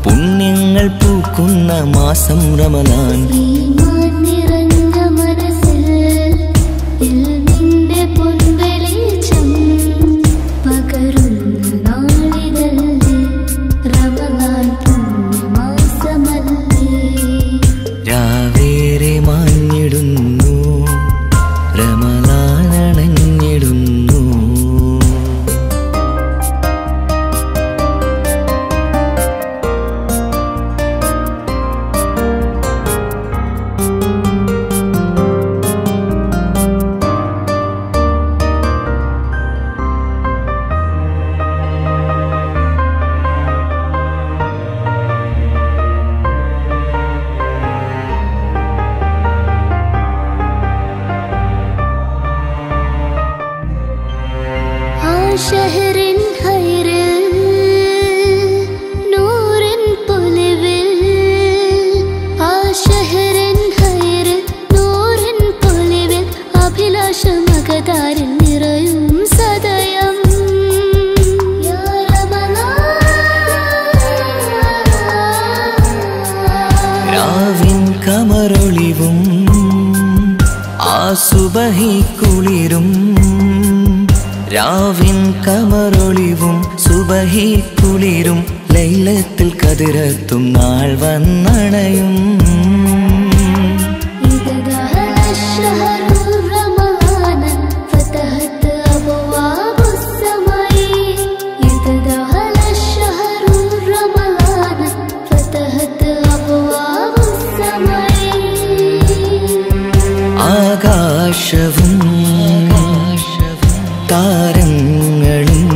Speaker 2: പുണ്യങ്ങൾ പൂക്കുന്ന മാസം റമളാൻ
Speaker 3: ഈമാൻ നിറഞ്ഞ മനസ്സിൽ ഇൽമിന്റെ പൊൻവെളിച്ചം പകരുന്ന നാളിതല്ലേ റമളാൻ പുണ്യമാസമല്ലേ
Speaker 2: രാവേറെ മാഞ്ഞിടുന്നു റമളാനണഞ്ഞിടുന്നു
Speaker 3: ഷഹറിൻ ഹൈറിൽ നൂറിൻ പൊലിവിൽ ആ ഷഹറിൻ ഹൈറിൽ നൂറിൻ പൊലിവിൽ അഭിലാഷമകതാരിൽ നിറയും സദയം യാ റമളാൻ
Speaker 2: രാവിൻ കമറൊളിവും ആ സുബഹി കുളിരും രാവിൻ കമറൊളിവും സുബഹി കുളിരും ലൈലത്തിൽ കതിരത്തും നാൾ വന്നണയും
Speaker 3: إذا دخل الشهر رمضان فتحت أبواب السماء إذا دخل الشهر رمضان فتحت أبواب السماء
Speaker 2: ആകാശവും താരങ്ങളും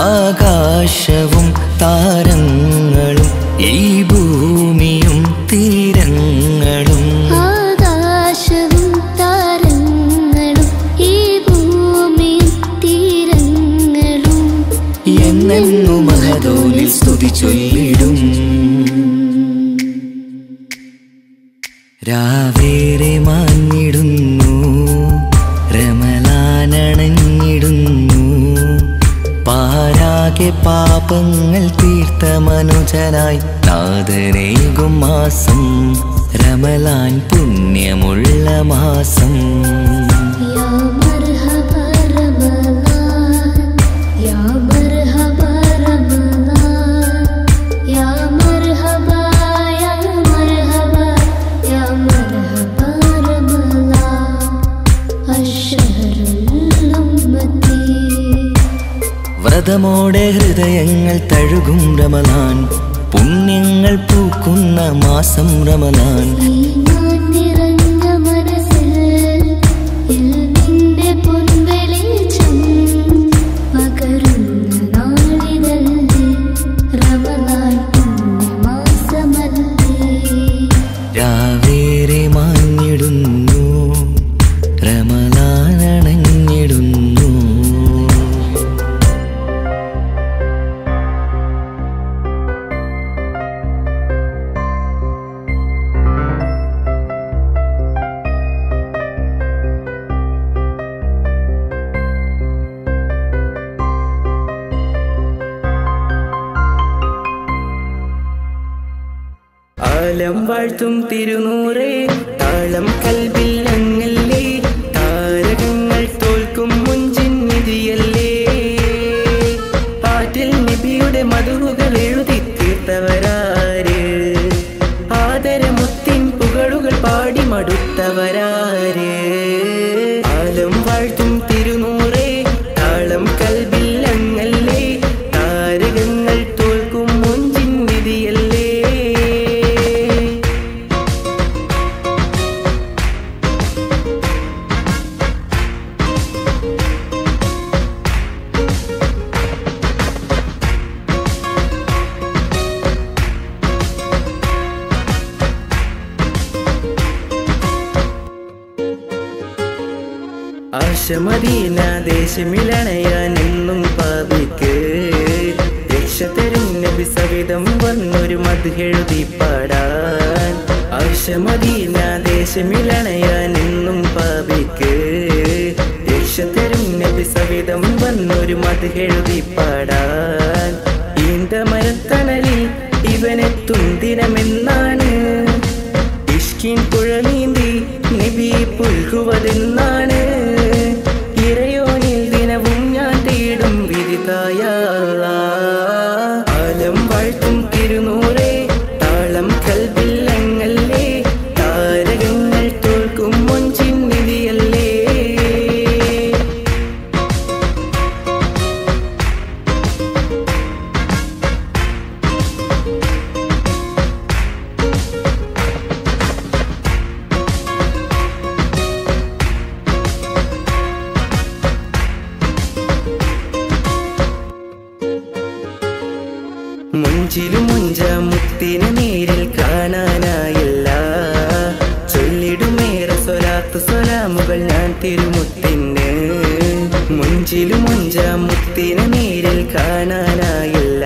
Speaker 2: ആകാശവും താരങ്ങളും ഈ ഭൂമിയും തീരങ്ങളും
Speaker 3: ആകാശവും താരങ്ങളും ഈ ഭൂമിയും തീരങ്ങളും
Speaker 2: എന്നെന്നു മഹദോനിൽ സ്തുതി ചൊല്ലിടും രാവേറെ മാഞ്ഞിടുന്നു റമളാനണഞ്ഞിടുന്നു പാരാകെ പാപങ്ങൾ തീർത്ത മനുജനായി നാദനേകും മാസം റമളാൻ പുണ്യമുള്ള മാസം
Speaker 3: യാ മർഹബാ റമളാൻ യാ മർഹബാ റമളാൻ യാ മർഹബാ യാ മർഹബാ
Speaker 2: നാദമോടെ ഹൃദയങ്ങൾ തഴുകും റമളാൻ, പുണ്യങ്ങൾ പൂക്കുന്ന മാസം റമളാൻ.
Speaker 3: ഈമാൻ നിറഞ്ഞ മനസ്സിൽ ഇൽമിന്റെ പൊൻവെളിച്ചം പകരുന്ന നാളിതല്ലേ റമളാൻ പുണ്യമാസമല്ലേ.
Speaker 2: രാവേറെ മാഞ്ഞിടുന്നു റമളാൻ അണഞ്ഞിടുന്നു.
Speaker 1: ആലം വാഴ്ത്തും തിരുനൂറേ താളം കൽബിൽ അങ്ങല്ലേ, താരകങ്ങൾ തോൽക്കും മുഞ്ചിൻ നിധിയല്ലേ. ആറ്റിൽ നബിയുടെ മധുകൾ എഴുതി തീർത്തവരാര്, ആദരമുത്തിൻ പുകളുകൾ പാടി മടുത്തവരാര്. ആലം വാഴ്ത്തും തിരുനൂറേ താളം കൽബിൽ അങ്ങല്ലേ, താരകങ്ങൾ തോൽക്കും മുഞ്ചിൻ നിധിയല്ലേ. ആശമദീന ദേശമിളണയാനെന്നും പാപിക്ക് രക്ഷ തരും നബി സവിധം വന്നൊരു മദ്ഹെഴുതി പാടാൻ. ആശമദീന ദേശമിളണയാനെന്നും പാപിക്ക് രക്ഷ തരും നബി സവിധം വന്നൊരു മദ്ഹെഴുതി പാടാൻ. ഈന്തമരത്തണലിൽ ഇവനെത്തും ദിനമെന്നാണ്, ഇഷ്കിൻ പുഴ നീന്തി നബി പുൽകുവതെന്നാണ്. ഇറയോനിൽ ദിനവും ഞാൻ തേടും വിധിതായ ആലം വാഴ്ത്തും തിരുനൂറേ താളം കൽബിൽ അങ്ങല്ലേ, താരകങ്ങൾ തോൽക്കും മുഞ്ചിൻ നിധിയല്ലേ. മുഞ്ചിലും മുഞ്ച മുത്തിനെ നേരിൽ കാണാനായില്ല, ചൊല്ലിടുമേറെ സ്വലാത്ത് സ്വലാമുകൾ ഞാൻ തിരുമുത്തിന്. മുഞ്ചിലും മുഞ്ച മുത്തിനെ നേരിൽ കാണാനായില്ല,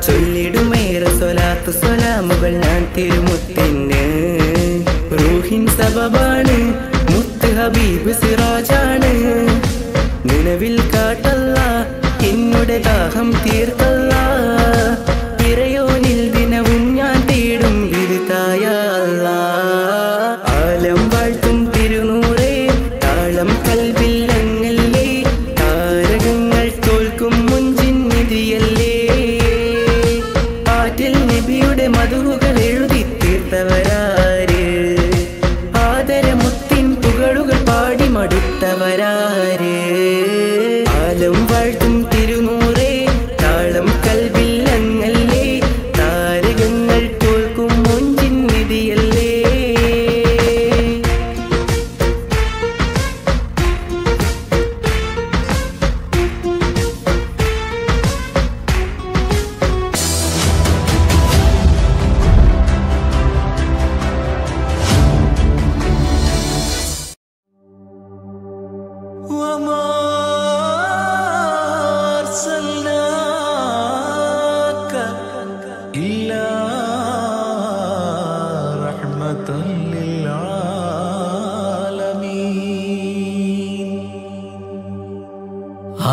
Speaker 1: ചൊല്ലിടുമേറെ സ്വലാത്ത് സ്വലാമുകൾ ഞാൻ തിരുമുത്തിന്. റൂഹിൻ സബബാണ് മുത്ത് ഹബീബ് സിറാജാണ്, നിലവിൽ കാട്ടല്ല എന്നുടെ ദാഹം തീർത്തല്ല. ഇറയോനിൽ ദിനവും ഞാൻ തേടും വിരുതായ ആലം വാഴ്ത്തും തിരുനൂറേ താളം കൽബിൽ അങ്ങല്ലേ, താരകങ്ങൾ തോൽക്കും മുഞ്ചിൻ നിധിയല്ലേ. ആറ്റിൽ നബിയുടെ മധുകൾ എഴുതി തീർത്തവരാര്, ആദരമുത്തിൻ പുകളുകൾ പാടി മടുത്തവരാര്. ആലം വാഴ്ത്തും തിരുനൂറേ താളം കൽബിൽ അങ്ങല്ലേ, താരകങ്ങൾ തോൽക്കും മുഞ്ചിൻ നിധിയല്ലേ.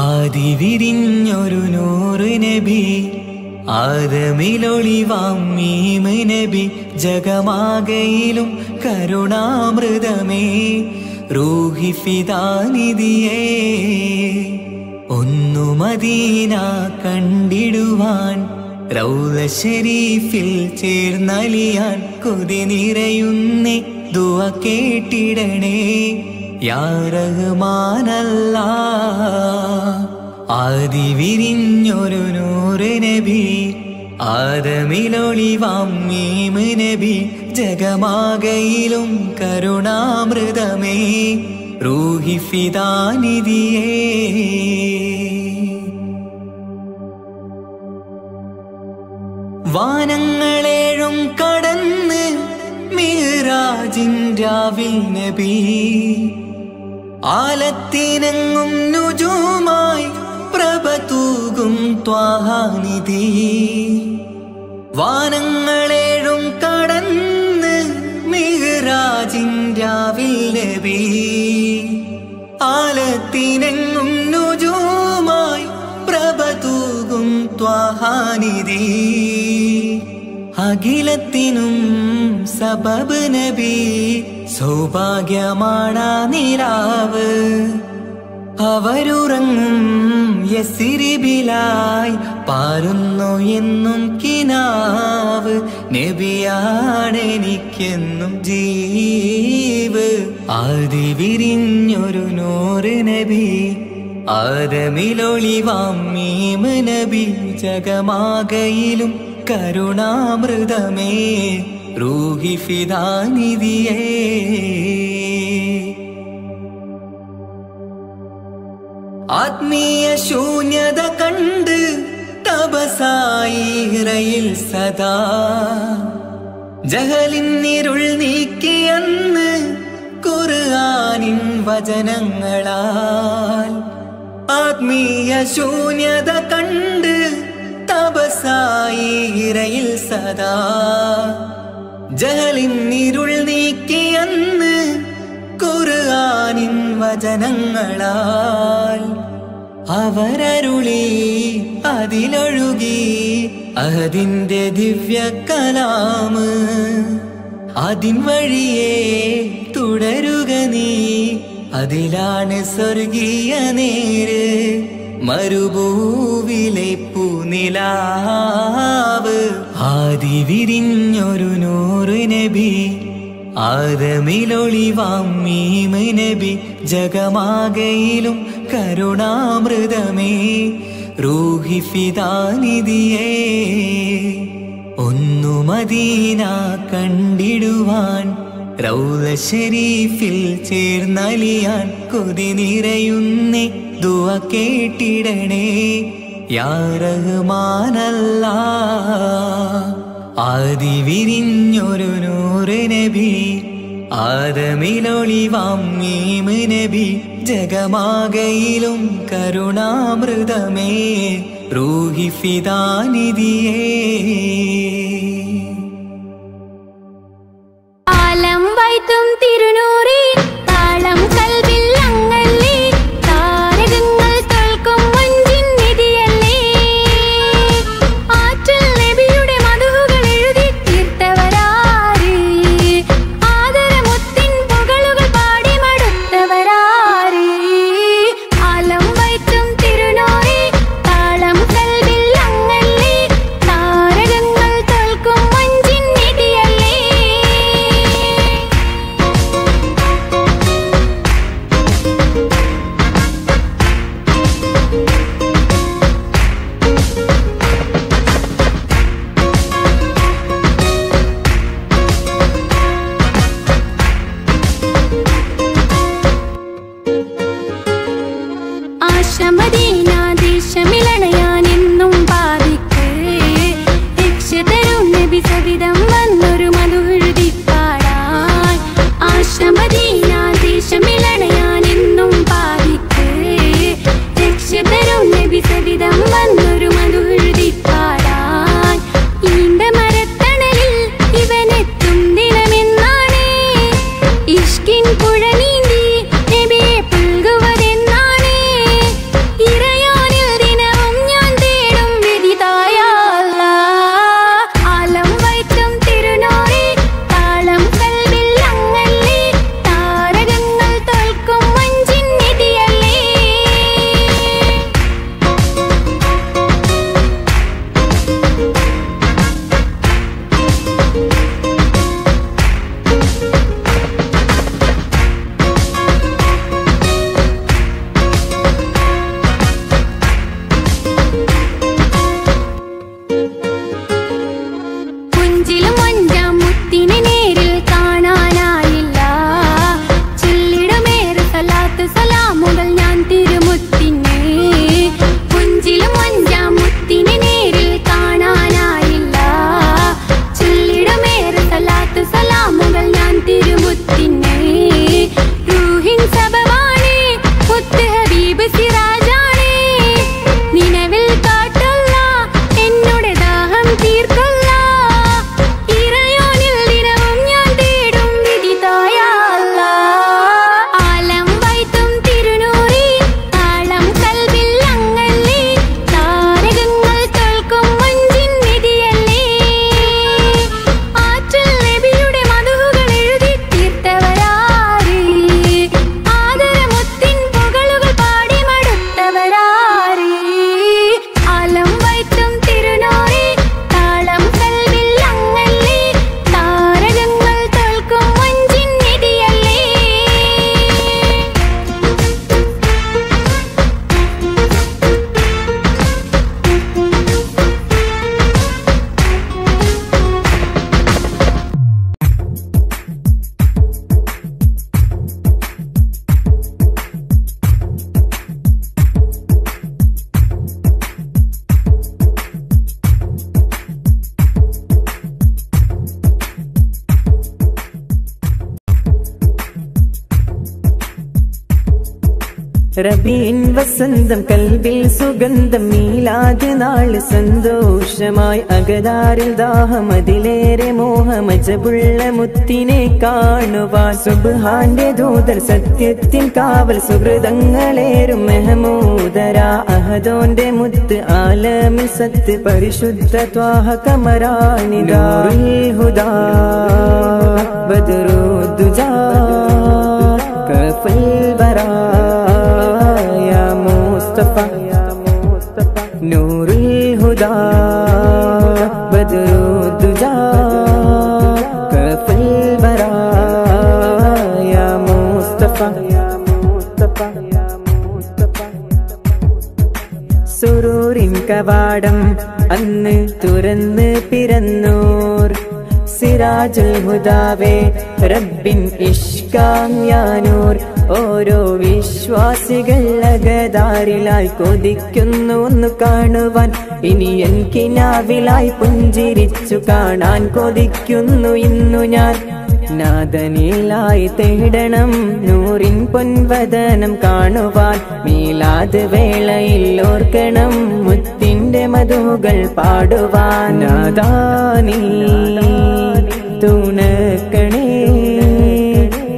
Speaker 2: ആദിവിരിഞ്ഞൊരു നൂറ് നബി, ആദമിലൊളിവാം മീമ് നബി, ജഗമാകയിലും കരുണാമൃതമേ റൂഹി ഫിദാനിധിയേ. ഒന്നു മദീന കണ്ടിടുവാൻ റൗള ശരീഫിൽ ചേർന്നലിയാൻ കൊതി നിറയുന്നേ ദുആ കേട്ടിടണേ യാ റഹ്മാനല്ലാ. ആദി വിരിഞ്ഞൊരു നൂറ് നബി ആദമിലൊളിവാം മീമ് നബി ജഗമാകയിലും കരുണാമൃതമേ റൂഹി ഫിദാനിധിയേ വാനങ്ങളേഴും കടന്ന് മിഹ്റാജിൻ രാവിൽ നബി ആലത്തിനെങ്ങും നുജൂമായി പ്രഭ തൂകും ത്വാഹാനിധി വാനങ്ങളേഴും കടന്ന് മിഹ്റാജിൻ രാവിൽ നബി ആലത്തിനെങ്ങും നുജൂമായി പ്രഭ തൂകും ത്വാഹാനിധി അഖിലത്തിനും സബബ് നബി സൗഭാഗ്യമാണ നിലാവ് അവരുറങ്ങും യസിരിബിലായി പാരുന്നു എന്നും കിനാവ് നബിയാണെനിക്കെന്നും ജീവ് ആദി വിരിഞ്ഞൊരു നൂറ് നബി ആദമിലൊളിവാം മീമ് നബി ജഗമാകയിലും കരുണാമൃതമേ റൂഹി ഫിദാനിധിയേ ആത്മീയ ശൂന്യത കണ്ട് തപസായി ഇറയിൽ സദാ ജഹലിന്നിരുൾ നീക്കിയെന്ന് ഖുർആനിൻ വചനങ്ങളാൽ ആത്മീയ ശൂന്യത കണ്ട് തപസായി ഇറയിൽ സദാ ജഹലിന്നിരുൾ നീക്കിയെന്ന് ഖുർആനിൻ വചനങ്ങളാൽ അവരരുളി അതിലൊഴുകി അതിന്റെ ദിവ്യ കലാമ് അതിൻ വഴിയേ തുടരുക നീ അതിലാണ് സ്വർഗീയ നേര് മരുഭൂവിലെ പൂനിലാവ് ആദി വിരിഞ്ഞൊരു നൂറ് നബി ആദമിലൊളിവാം മീമ് നബി ജഗമാകയിലും കരുണാമൃതമേ റൂഹി ഫിദാനിധിയേ ഒന്നു മദീന കണ്ടിടുവാൻ റൗള ശരീഫിൽ ചേർന്നലിയാൻ കൊതി നിറയുന്നേ ദുആ കേട്ടിടണേ യാ റഹ്മാനല്ലാഹ് ആദി വിരിഞ്ഞൊരു നൂറ് നബി ആദമിലൊളിവാം മീമ് നബി ജഗമാകയിലും കരുണാമൃതമേ റൂഹി ഫിദാനിധിയേ
Speaker 3: ആലം വൈത്തും തിരുനൂറി താളം കൽവിൽ അങ്ങല്ലേ താരകങ്ങൾ തോൽക്കും മഞ്ചിൻ നിധിയല്ലേ ആറ്റൽ നബിയുടെ മധുഹുകൾ എഴുതി തീർത്തവരാര് ആദരമുത്തിൻ പുകളുകൾ പാടി മടുത്തവരാര് ആലം വൈത്തും തിരുനൂറി താളം കൽവിൽ അങ്ങല്ലേ താരകങ്ങൾ
Speaker 1: റബീൻ വസന്തം കൽബിൽ സുഗന്ധം മീലാദ് നാള് സന്തോഷമായി അകതാരിൽ ദാഹമതിലേറെ മോഹമജബുള്ള മുത്തിനെ കാണുവാൻ സുബ്ഹാന്റെ ദൂതർ സത്യത്തിൻ കാവൽ സുഹൃതങ്ങളേറും മെഹമൂദര അഹദോന്റെ മുത്ത് ആലമിൽ സത്ത് പരിശുദ്ധ ത്വാഹ കമറാനിദാ ഹുദാ ബദ്റുദ്ദുജാ കഫൽ വറാ നൂറുൽ ഹുദാ ബദ്റുദ്ദുജാ കഫൽ വറാ യാ മുസ്തഫ സുറൂറിൻ കവാടം അന്ന് തുറന്ന് പിറന്നോർ സിറാജുൽ ഹുദാവേ റബ്ബിൻ ഇഷ്കാം യാനൂർ ഓരോ വിശ്വാസികൾ അകതാരിലായി കൊതിക്കുന്നു ഒന്ന് കാണുവാൻ ഇനി എനിക്കിനാവിലായി പുഞ്ചിരിച്ചു കാണാൻ കൊതിക്കുന്നു ഇന്നു ഞാൻ നാദനിലായി തേടണം നൂറിൻ പൊൻവദനം കാണുവാൻ മീലാദ് വേളയിൽ ഓർക്കണം മുത്തിന്റെ മധുകൾ പാടുവാൻ നാദാനീ തുണക്കണേ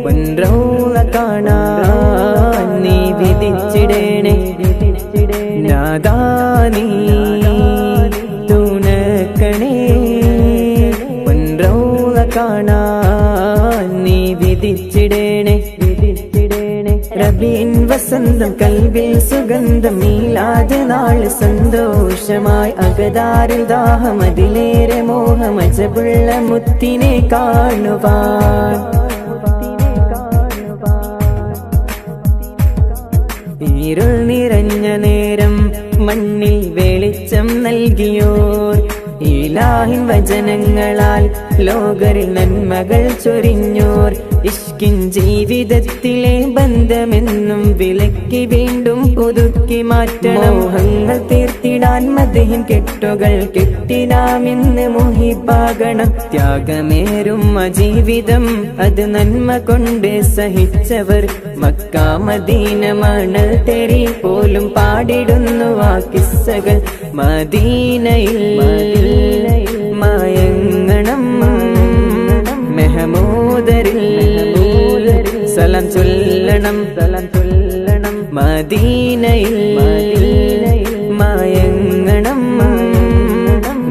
Speaker 1: പൊൻറൗള കാണാൻ നീ വിധിച്ചിടേണേ നാദാനീ തുണക്കണേ പൊൻറൗള കാണാൻ നീ വിധിച്ചിടേണേ റബീൻ വസന്തം കൽബിൽ സുഗന്ധം മീലാദ് നാള് സന്തോഷമായി അകതാരിൽ ദാഹമതിലേറെ മോഹമജബുള്ള മുത്തിനെ കാണുവാൻ ഇരുൾ നിറഞ്ഞ നേരം മണ്ണിൽ വെളിച്ചം നൽകിയോർ ഇലാഹിൻ വചനങ്ങളാൽ ലോകരിൽ നന്മകൾ ചൊരിഞ്ഞോർ ഇഷ്കിൻ ജീവിതത്തിലെ ബന്ധമെന്നും വിലക്കി വീണ്ടും പുതുക്കി മാറ്റണം മോഹങ്ങൾ തീർത്തിടാൻ മദ്ഹിൻ കെട്ടുകൾ കെട്ടിനാമിന്ന് മുഹിബാകണം ത്യാഗമേറും ജീവിതം അത് നന്മ കൊണ്ട് സഹിച്ചവർ മക്ക മദീന മണൽ തെരി പോലും പാടിടുന്നു ആ കിസ്സകൾ മദീനയിൽ മയങ്ങണം മെഹമൂദരിൽ സലാം ചൊല്ലണം മദീനയിൽ മയങ്ങണം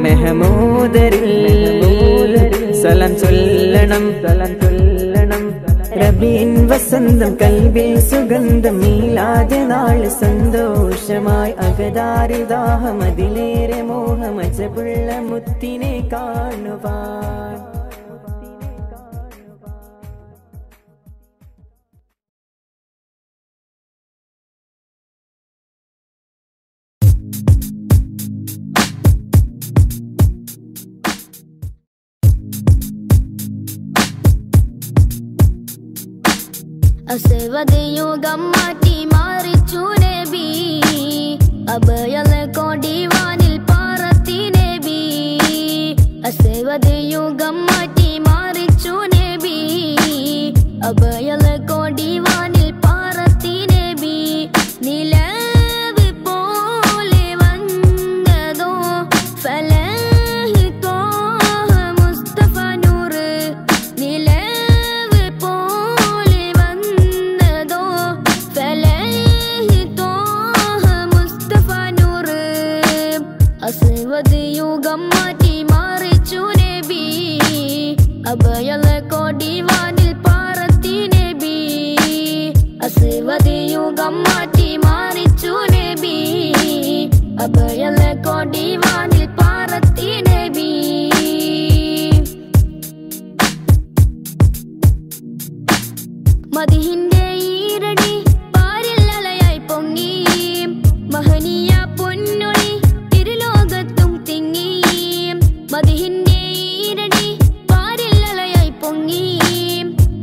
Speaker 1: മെഹമൂദരിൽ സലാം ചൊല്ലണം റബീൻ വസന്തം കൽബിൽ സുഗന്ധം മീലാദ് നാള് സന്തോഷമായി അകതാരിൽ ദാഹമതിലേറെ മോഹമജബുള്ള മുത്തിനെ കാണുവാൻ
Speaker 3: അസവദയുഗം മാറ്റി മാറിച്ചു നബി അഭയല കൊടിവാനിൽ പാറത്തി നബി അസവദയുഗം മാറ്റി മാറിച്ചു നബി അഭയല കൊടിവാനിൽ പാറത്തി നബി നിലവ് പോലെ വന്നതോ ഫലഹ് തോഹ മുസ്തഫ നൂറ് നിലവ് പോലെ വന്നതോ ഫലഹ് തോഹ മുസ്തഫ നൂറ് അസ്വദ് യുഗം മാറ്റി മാറിച്ചു നബി അഭയല കൊടിവാനിൽ പാറത്തി നബി അസ്വദ് യുഗം മാറ്റി മാറിച്ചു നബി അഭയല കൊടിവാനിൽ പാറത്തി നബി മദിഹിന്റെ ഈരടി പാരിൽ അലയായി പൊങ്ങി മഹനീയ പൊന്നൊളി തിരുലോകത്തും തിങ്ങി മദിഹിന്റെ ഈരടി പാരിൽ അലയായി പൊങ്ങി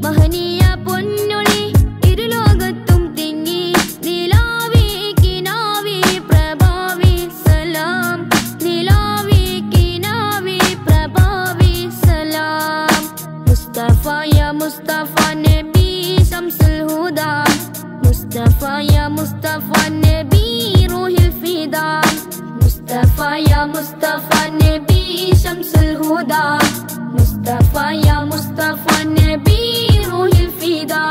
Speaker 3: മഹനീയ പൊന്നൊളി തിരുലോകത്തും തിങ്ങി നിലാവി കിനാവി പ്രഭാവി സലാം ya Mustafa Nabi Shamsul Huda, Mustafa ya Mustafa Nabi Ruhil Fida.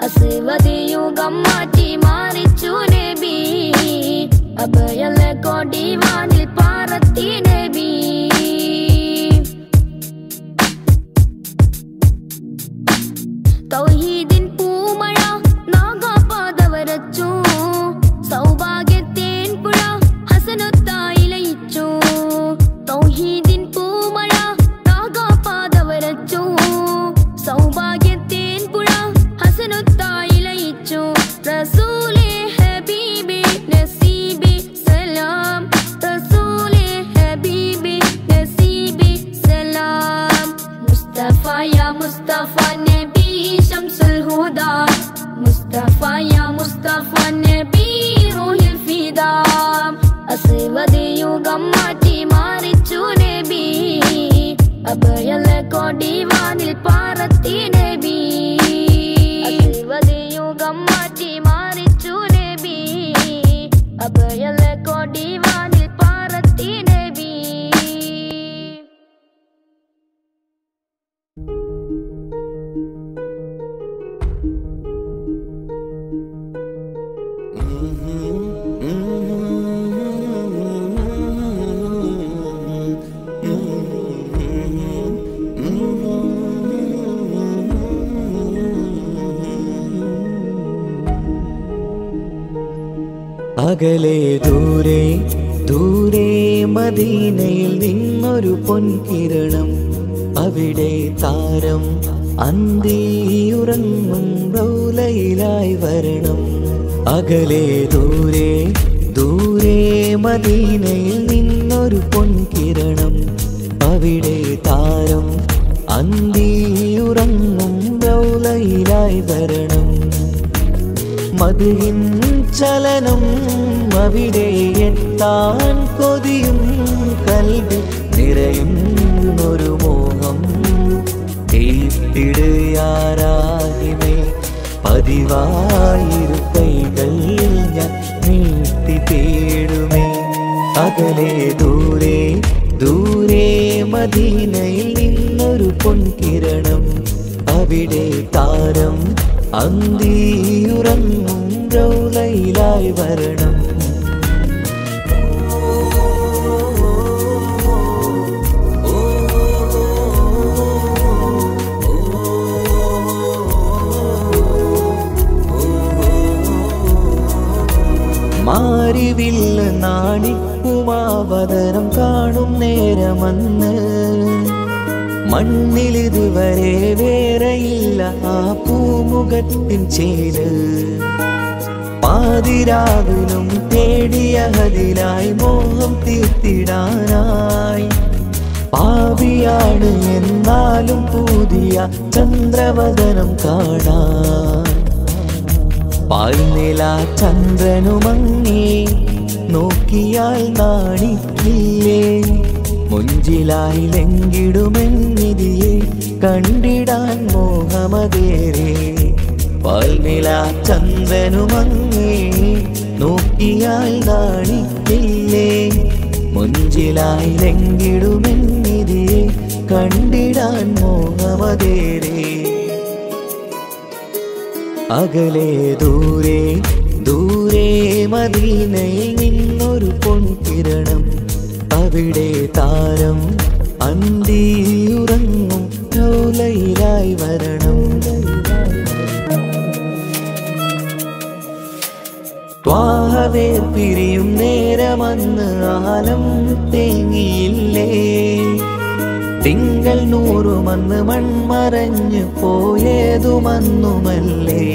Speaker 3: Aswad yugam maati marichu Nabi, abhayala kodi vanil paratti Nabi. തൗഹീദിൻ പൂമഴ നാഗാപാദവരച്ചു, സൗഭാഗ്യത്തേൻ പുഴ ഹസനത്തായി ലയിച്ചു. തൗഹീദിൻ പൂമഴ നാഗാപാദവരച്ചു, സൗഭാഗ്യത്തേൻ പുഴ ഹസനത്തായി ലയിച്ചു. റസൂലേ ഹബീബി നസീബി സലാം, റസൂലേ ഹബീബി നസീബി സലാം. മുസ്തഫ യാ മുസ്തഫ നബി Shamsul Huda, Mustafa ya Mustafa Nabi Ruhil Fida. Aswad yugam maati marichu Nabi, abhayala kodi vanil paratti Nabi. Aswad yugam maati marichu Nabi, abhayala kodi vanil paratti Nabi.
Speaker 2: അകലെ ദൂരെ ദൂരെ മദീനയിൽ നിന്നൊരു പൊൻകിരണം, അവിടെ താരം അന്തിയുറങ്ങും റൗലയിലായി വരണം. അകലെ ദൂരെ ദൂരെ മദീനയിൽ നിന്നൊരു പൊൻകിരണം, അവിടെ താരം അന്തിയുറങ്ങും റൗലയിലായി വരണം. മദ്ഹിൻ ചലനം അവിടെ എത്താൻ കൊതിയും, കൽബിൽ നിറയുന്നൊരു മോഹം. തീർത്തിടുയാരാഹിമേ പതിവായിരു കൈകൾ ഞാൻ നീട്ടി തേടുമേ. അകലെ ദൂരെ ദൂരെ മദീനയിൽ നിന്നൊരു പൊൻകിരണം, അവിടെ താരം അന്തിയുറങ്ങും റൗലയിലായി വരണം. മാരിവില്ല് നാണിക്കുമാവതരം കാണും നേരമന്ന്, മണ്ണിലിതുവരെ വേറെയില്ല ആ പൂമുഖത്തിൻ ചേര്. പാതിരാവിലും തേടിയതിലായി മോഹം തീർത്തിടാനായി, പാപിയാണ് എന്നാലും പുതിയ ചന്ദ്രവദനം കാണാൻ. പാൽനില ചന്ദ്രനുമങ്ങി നോക്കിയാൽ നാണിക്കില്ലേ, മുഞ്ചിലായി ലംഘിടുമെന്നിതിയെ കണ്ടിടാൻ മോഹമതേരെ. പാൽനില ചന്ദ്രനുമങ്ങി നോക്കിയാൽ നാണിക്കില്ലേ, മുഞ്ചിലായി ലംഘിടുമെന്നിതിയെ കണ്ടിടാൻ മോഹമതേരെ. അകലെ ദൂരെ ദൂരെ മദീനയിൽ നിന്നൊരു പൊൻകിരണം, അവിടെ താരം അന്തിയുറങ്ങും റൗലയിലായി വരണം. ത്വാഹവേ പിരിയും നേരമന്ന് ആലം തേങ്ങിയില്ലേ, തിങ്കൾ നൂറുമന്ന് മൺമറഞ്ഞു പോയതുമന്നുമല്ലേ.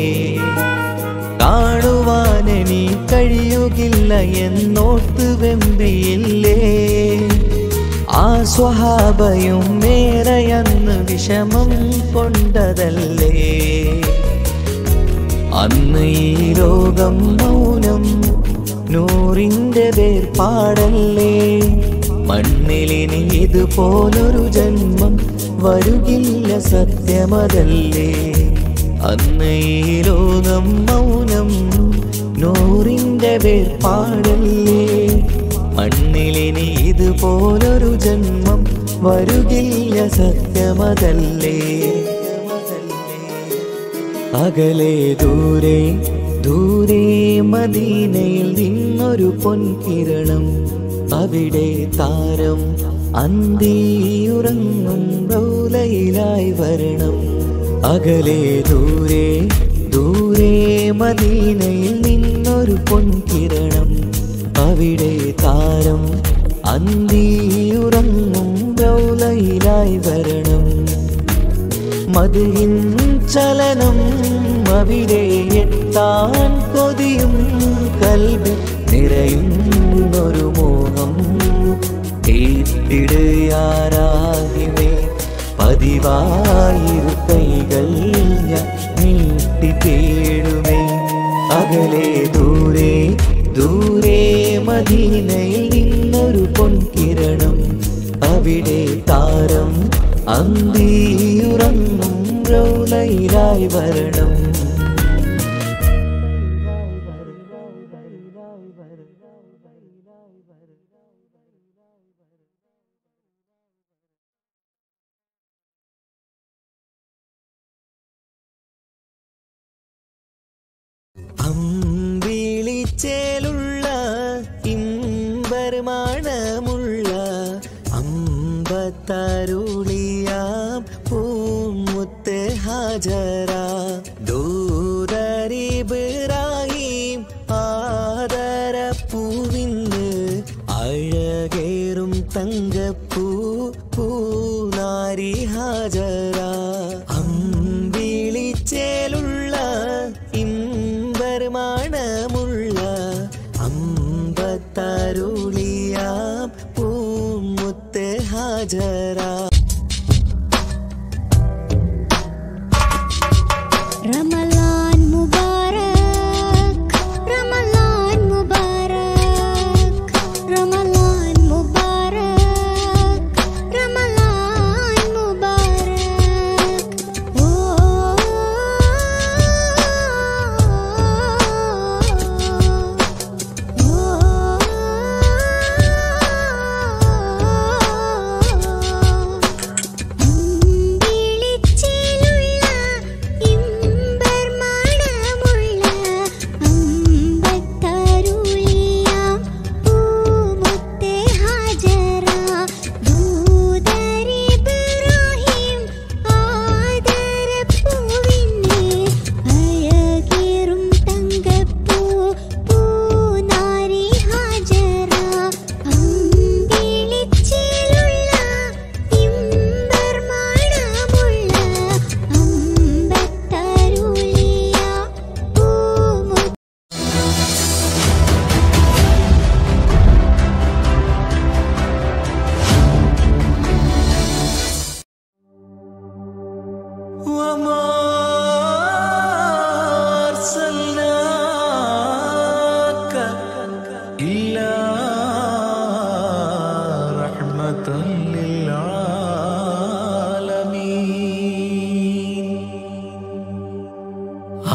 Speaker 2: കാണുവാനെനി കഴിയുകില്ല എന്നോർത്ത് വെമ്പിയില്ലേ, ആ സ്വഹാബയും മേറയന്ന് വിഷമം കൊണ്ടതല്ലേ. അന്ന് ഈ ലോകം മൗനം നൂറിന്റെ വേർപാടല്ലേ, മണ്ണിലിനി ഇതുപോലൊരു ജന്മം വരുകില്ല സത്യമതല്ലേ. അന്ന് ഈ ലോകം മൗനം നൂറിന്റെ വേർപാടല്ലേ, മണ്ണിൽ മണ്ണിലിനി ഇതുപോലൊരു ജന്മം വരുകില്ല സത്യമതല്ലേ. അകലെ ദൂരെ ദൂരെ മദീനയിൽ നിന്നൊരു പൊൻകിരണം, അവിടെ താരം അന്തിയുറങ്ങും റൗലയിലായി വരണം. അകലെ ദൂരെ ദൂരെ മദീനയിൽ നിന്നൊരു പൊൻകിരണം, അവിടെ താരം അന്തിയുറങ്ങും റൗലയിലായി വരണം. മദ്ഹിൻ ചലനം അവിടെ എത്താൻ കൊതിയും കൽബിൽ നിറയുന്നൊരു മോഹം. കേട്ടിടയാരാകിമേ പതിവായിരു കൈകൾ ഞാൻ നീട്ടി തേടുമേ. അകലെ ദൂരെ ദൂരെ മദീനയിൽ നിന്നൊരു പൊൻകിരണം, അവിടെ താരം അന്തിയുറങ്ങും റൗലയിലായി വരണം. അമ്പിളിച്ചേലുള്ള ഇമ്പർമാണമുള്ള അമ്പത്തരുളിയാം പൂമുത്ത് ഹാജറ, ദൂതരിബ്രാഹിം ആദരപ്പൂവിന്ന് അഴകേറും തങ്കപ്പൂ പൂനാരി Hajara. അമ്പിളിച്ചേലുള്ള ഇമ്പർമാണമുള്ള അമ്പത്തരുളിയാം പൂമുത്ത് Hajara.
Speaker 6: Ramalan Mubarak, Ramalan Mubarak, Ramalan Mubarak, Ramalan Mubarak. Oh,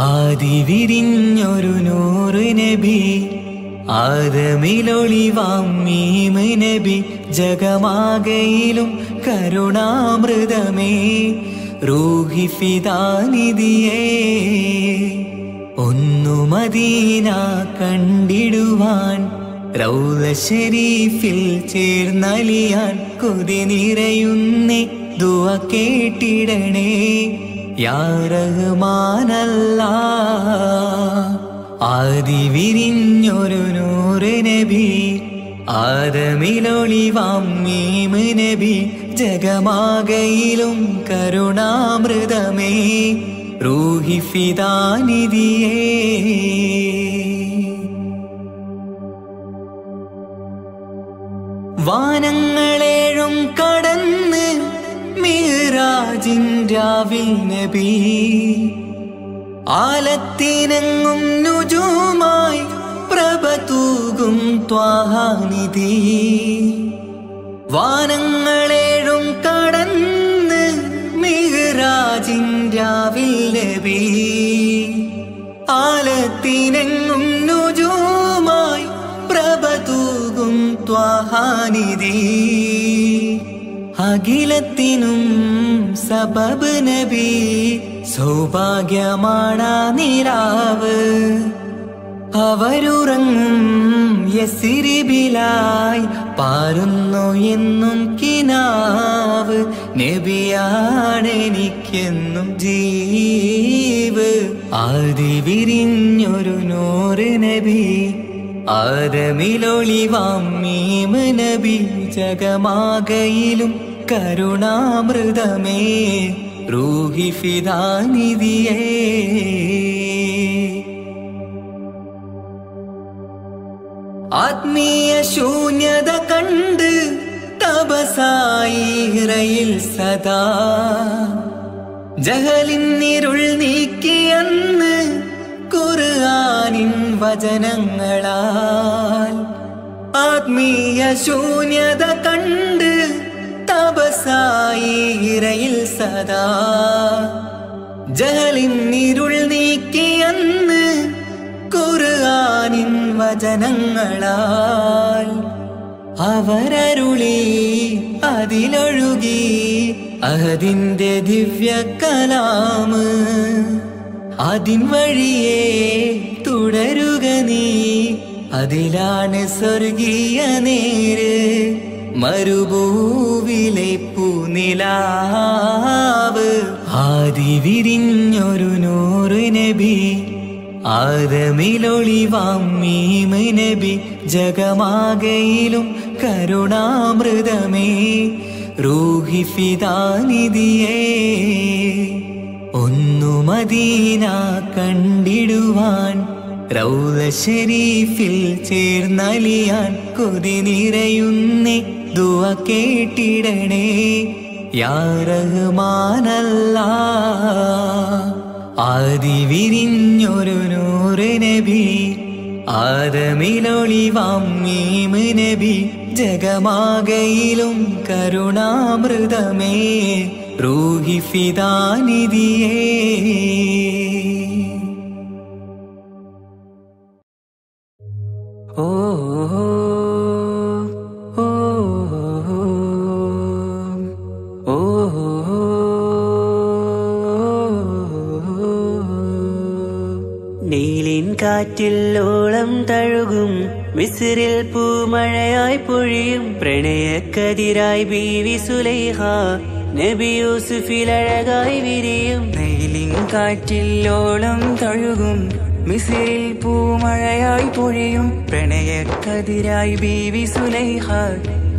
Speaker 2: ആദിവിരിഞ്ഞൊരു നൂറ് നബി, ആദമിലൊളിവാം മീമ് നബി, ജഗമാകയിലും കരുണാമൃതമേ റൂഹി ഫിദാനിധിയേ. ഒന്നു മദീന കണ്ടിടുവാൻ റൗള ശരീഫിൽ ചേർന്നലിയാൻ കൊതി നിറയുന്നേ ദുആ കേട്ടിടണേ യാ റഹ്മാനല്ലാഹ്. ആദിവിരിഞ്ഞൊരു നൂറ് നബി, ആദമിലൊളിവാം മീമ് നബി, ജഗമാകയിലും കരുണാമൃതമേ റൂഹി ഫിദാനിധിയേ. വാനങ്ങളേഴും കടന്ന് മിഹ്റാജിൻ രാവിൽ നബി, ആലത്തിനെങ്ങും നുജൂമായി പ്രഭ തൂകും ത്വാഹാനിധി. വാനങ്ങളേഴും കടന്ന് മിഹ്റാജിൻ രാവിൽ നബി, ആലത്തിനെങ്ങും നുജൂമായി പ്രഭ തൂകും ത്വാഹ കരുണാനിധി അഖിലത്തിനും സബബ് നബി സൗഭാഗ്യമാണാ നിലാവ് അവരുറങ്ങും യസിരിബിലായി പാരുന്നു എന്നും കിനാവ് നബിയാണെനിക്കെന്നും ജീവ് ആദി വിരിഞ്ഞൊരു നൂറ് നബി ആദമിലൊളിവാം മീമ് നബി ജഗമാകയിലും കരുണാമൃതമേ റൂഹി ഫിദാനിധിയേ ആത്മീയ ശൂന്യത കണ്ട് തപസായി ഇറയിൽ സദാ ജഹലിന്നിരുൾ നീക്കിയന്ന് ഖുർആനിൻ വചനങ്ങളാൽ ആത്മീയ ശൂന്യത കണ്ട് തപസായി ഇറയിൽ സദാ ജഹലിന്നിരുൾ നീക്കിയന്ന് ഖുർആനിൻ വചനങ്ങളാൽ അവരരുളി അതിലൊഴുകി അഹദിന്റെ ദിവ്യ കലാമ് അതിൻ വഴിയേ തുടരുക നീ അതിലാണ് സ്വർഗീയ നേര് മരുഭൂവിലെ പൂനിലാവ് ആദി വിരിഞ്ഞൊരു നൂറ് നബി ആദമിലൊളിവാം മീമ് നബി ജഗമാകയിലും കരുണാമൃതമേ റൂഹി ഫിദാനിധിയേ ഒന്നു മദീന കണ്ടിടുവാൻ റൗള ശരീഫിൽ ചേർന്നലിയാൻ കൊതി നിറയുന്നേ ദുആ കേട്ടിടണേ യാ റഹ്മാനല്ലാഹ് ആദി വിരിഞ്ഞൊരു നൂറ് നബി ആദമിലൊളിവാം മീമ് നബി ജഗമാകയിലും കരുണാമൃതമേ റൂഹി ഫിദാനിധിയേ ഓ ഓ ഓ നീലിൻ കാറ്റിൽ ഓളം തഴുകും മിസ്രിൽ പൂമഴയായി പൊഴിയും പ്രണയക്കതിരായി ബീവി സുലൈഹ നബി യൂസുഫിൽ അഴകായി വിരിയും നീലിൻ കാറ്റിൽ ഓളം തഴുകും മിസ്രിൽ പൂമഴയായി പൊഴിയും പ്രണയക്കതിരായി ബീവി സുലൈഹ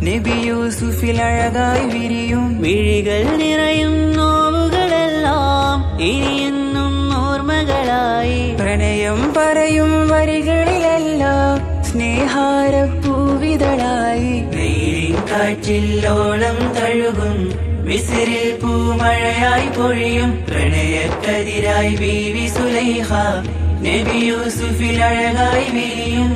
Speaker 2: നബി യൂസുഫിൽ അഴകായി വിരിയും മിഴികൾ നിറയും നോവുകളെല്ലാം ഇനിയെന്നും ഓർമ്മകളായി പ്രണയം പറയും വരികളിലെല്ലാം സ്നേഹാരപ്പൂവിതളായി നീലിൻ കാറ്റിൽ ഓളം തഴുകും മിസ്രിൽ പൂമഴയായി പൊഴിയും പ്രണയക്കതിരായി ബീവി സുലൈഹ നബി യൂസുഫിൽ അഴകായി വിരിയും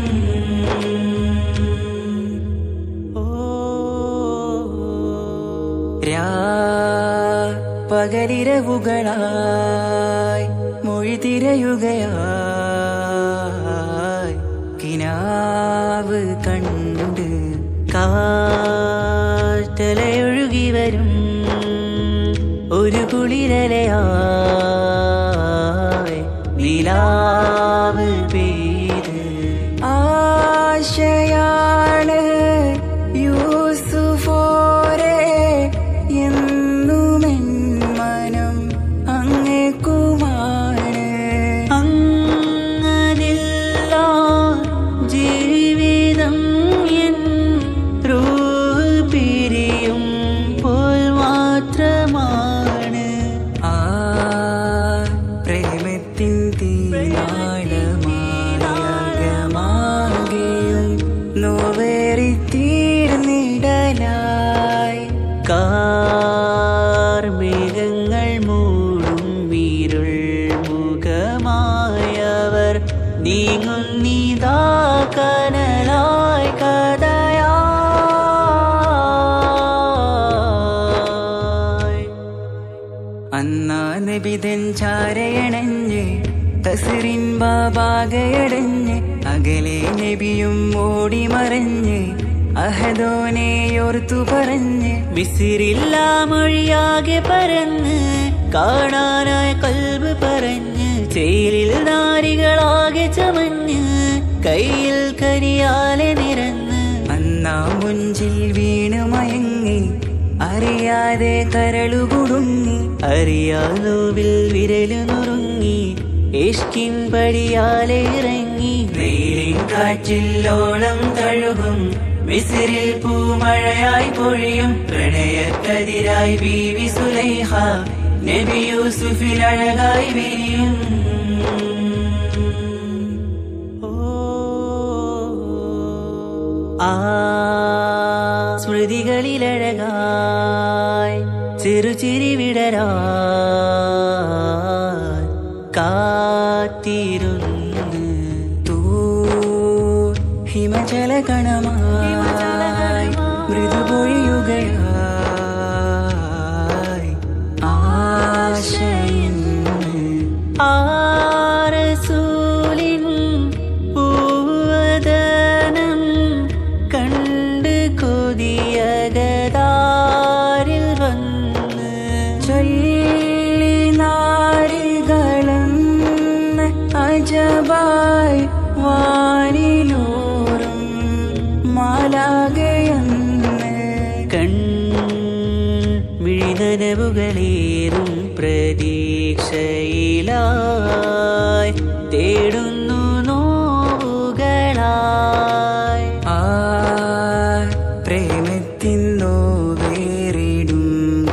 Speaker 2: പകലിരവുകളായി മൊഴി തിരയുകയായി കിനാവ് കണ്ട് കാറ്റലയൊഴുകി വരും ഒരു കുളിരലയായി നിലാവ് പെയ്ത് ആശയാണ് യൂസുഫോരെ എന്നുമെൻ മനം അങ്ങേക്കുമാണ് അങ്ങനില്ല ജീവിതം എൻ റൂഹ് പിരിയും പോൽ മാത്രമാണ് ആ പ്രേമത്തിൻ തീരാളമാകെയും നോവേറിത്തീർന്നിടലായി കാർമേഘങ്ങൾ മൂടും വീരുൾ മുഖമായവർ നീങ്ങുന്നിതാ കനലായി കഥയായി അന്നാ നബിതൻ ചാരയണഞ്ഞ് തസ്റിൻ ബാബാകയടഞ്ഞ് അകലെ നബിയും ഓടി മറഞ്ഞ്
Speaker 1: അഹദോനെയോർത്തു പറഞ്ഞ് മിസിറില്ലാ മൊഴിയാകെ പരന്ന് കാണാനായി കൽബ് പറഞ്ഞ് ചേലിൽ നാരികളാകെ ചമഞ്ഞ് കയ്യിൽ കരിയാലെ നിരന്ന് അന്നാ മുഞ്ചിൽ വീണ് മയങ്ങി അറിയാതെ കരളുകുടുങ്ങി അറിയാലോവിൽ വിരലു നുറുങ്ങി ഇഷ്കിൻ പടിയാലെ ഇറങ്ങി വെയിലിൻ കാറ്റില്ലോളം തഴുകും മിസിറിൽ പൂമഴയായി പൊഴിയും പ്രണയക്കതിരായി ബീവി സുലൈഹ നബി യൂസുഫിൽ അഴകായി വിരിയും സ്മൃതികളിലഴകായി ചെറുചിരി വിടരാ കാത്തിരുന്ന് ഹിമജല കണമായി മൃദുപൊഴിയുകയായി ആശയിൻ ആരസൂലിൻ പൂവദനം കണ്ട് കൊതിയകതാരിൽ വന്ന് ചൊല്ലി നാരികളെന്ന് അജബായി വാനിലൂറും മാലാകയെന്ന് കൺമിഴിനനവുകളേറും പ്രതീക്ഷയിലായി തേടുന്നു നോവുകളായി പ്രേമത്തിൻ നോവേറിടും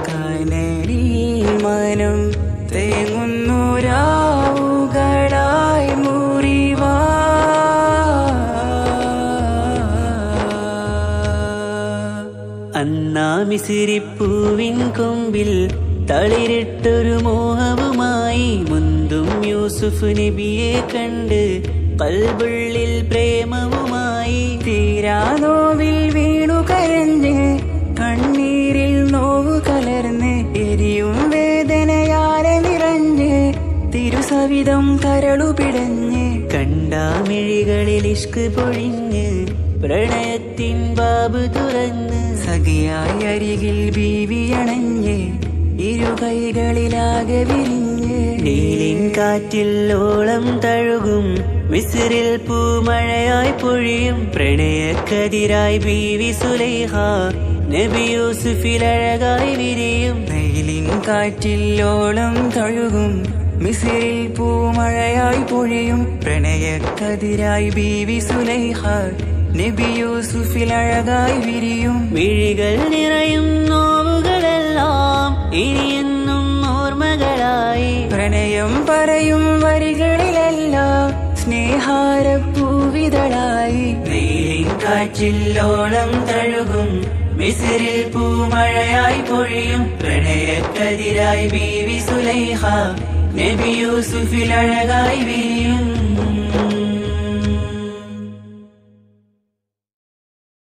Speaker 1: കനലിൽ മനം തേങ്ങുന്നു രാവുകളായി മുറിവാ അന്നാ മിസിരിപ്പൂവിൻ കൊമ്പിൽ തളിരിട്ടൊരു മോഹവുമായി മുന്തും യൂസുഫ് നബിയെ കണ്ട് കൽബുള്ളിൽ പ്രേമവുമായി തീരാനോവിൽ വീണു കരഞ്ഞ് കണ്ണീരിൽ നോവു കലർന്ന് എരിയും വേദനയാലെ നിറഞ്ഞ് തിരുസവിധം കരളുപിടഞ്ഞ് കണ്ടാമിഴികളിൽ ഇഷ്ക് പൊഴിഞ്ഞ് പ്രണയത്തിൻ ബാബ് തുറന്ന് സഖിയായി അരികിൽ ബീവി അണഞ്ഞ് ഇരുകൈകളിലാകെ വിരിഞ്ഞ് നീലിൻ കാറ്റില്ലോളം തഴുകും മിസിറിൽ പൂമഴയായി പൊഴിയും പ്രണയക്കതിരായി ബീവി സുലൈഹ നബി യൂസുഫിൽ അഴകായി വിരിയും നീലിൻ കാറ്റില്ലോളം തഴുകും മിസിറിൽ പൂമഴയായി പൊഴിയും പ്രണയക്കതിരായി ബീവി സുലൈഹ നബി യൂസുഫിൽ അഴകായി വിരിയും മിഴികൾ നിറയും നോവുകളെല്ലാം ഇനിയെന്നും ഓർമ്മകളായി പ്രണയം പറയും വരികളിലെല്ലാം സ്നേഹാരപ്പൂവിതളായി നീലിൻ കാറ്റില്ലോളം തഴുകും മിസിറിൽ പൂമഴയായി പൊഴിയും പ്രണയക്കതിരായി ബീവി സുലൈഹ നബി യൂസുഫിൽ അഴകായി വിരിയും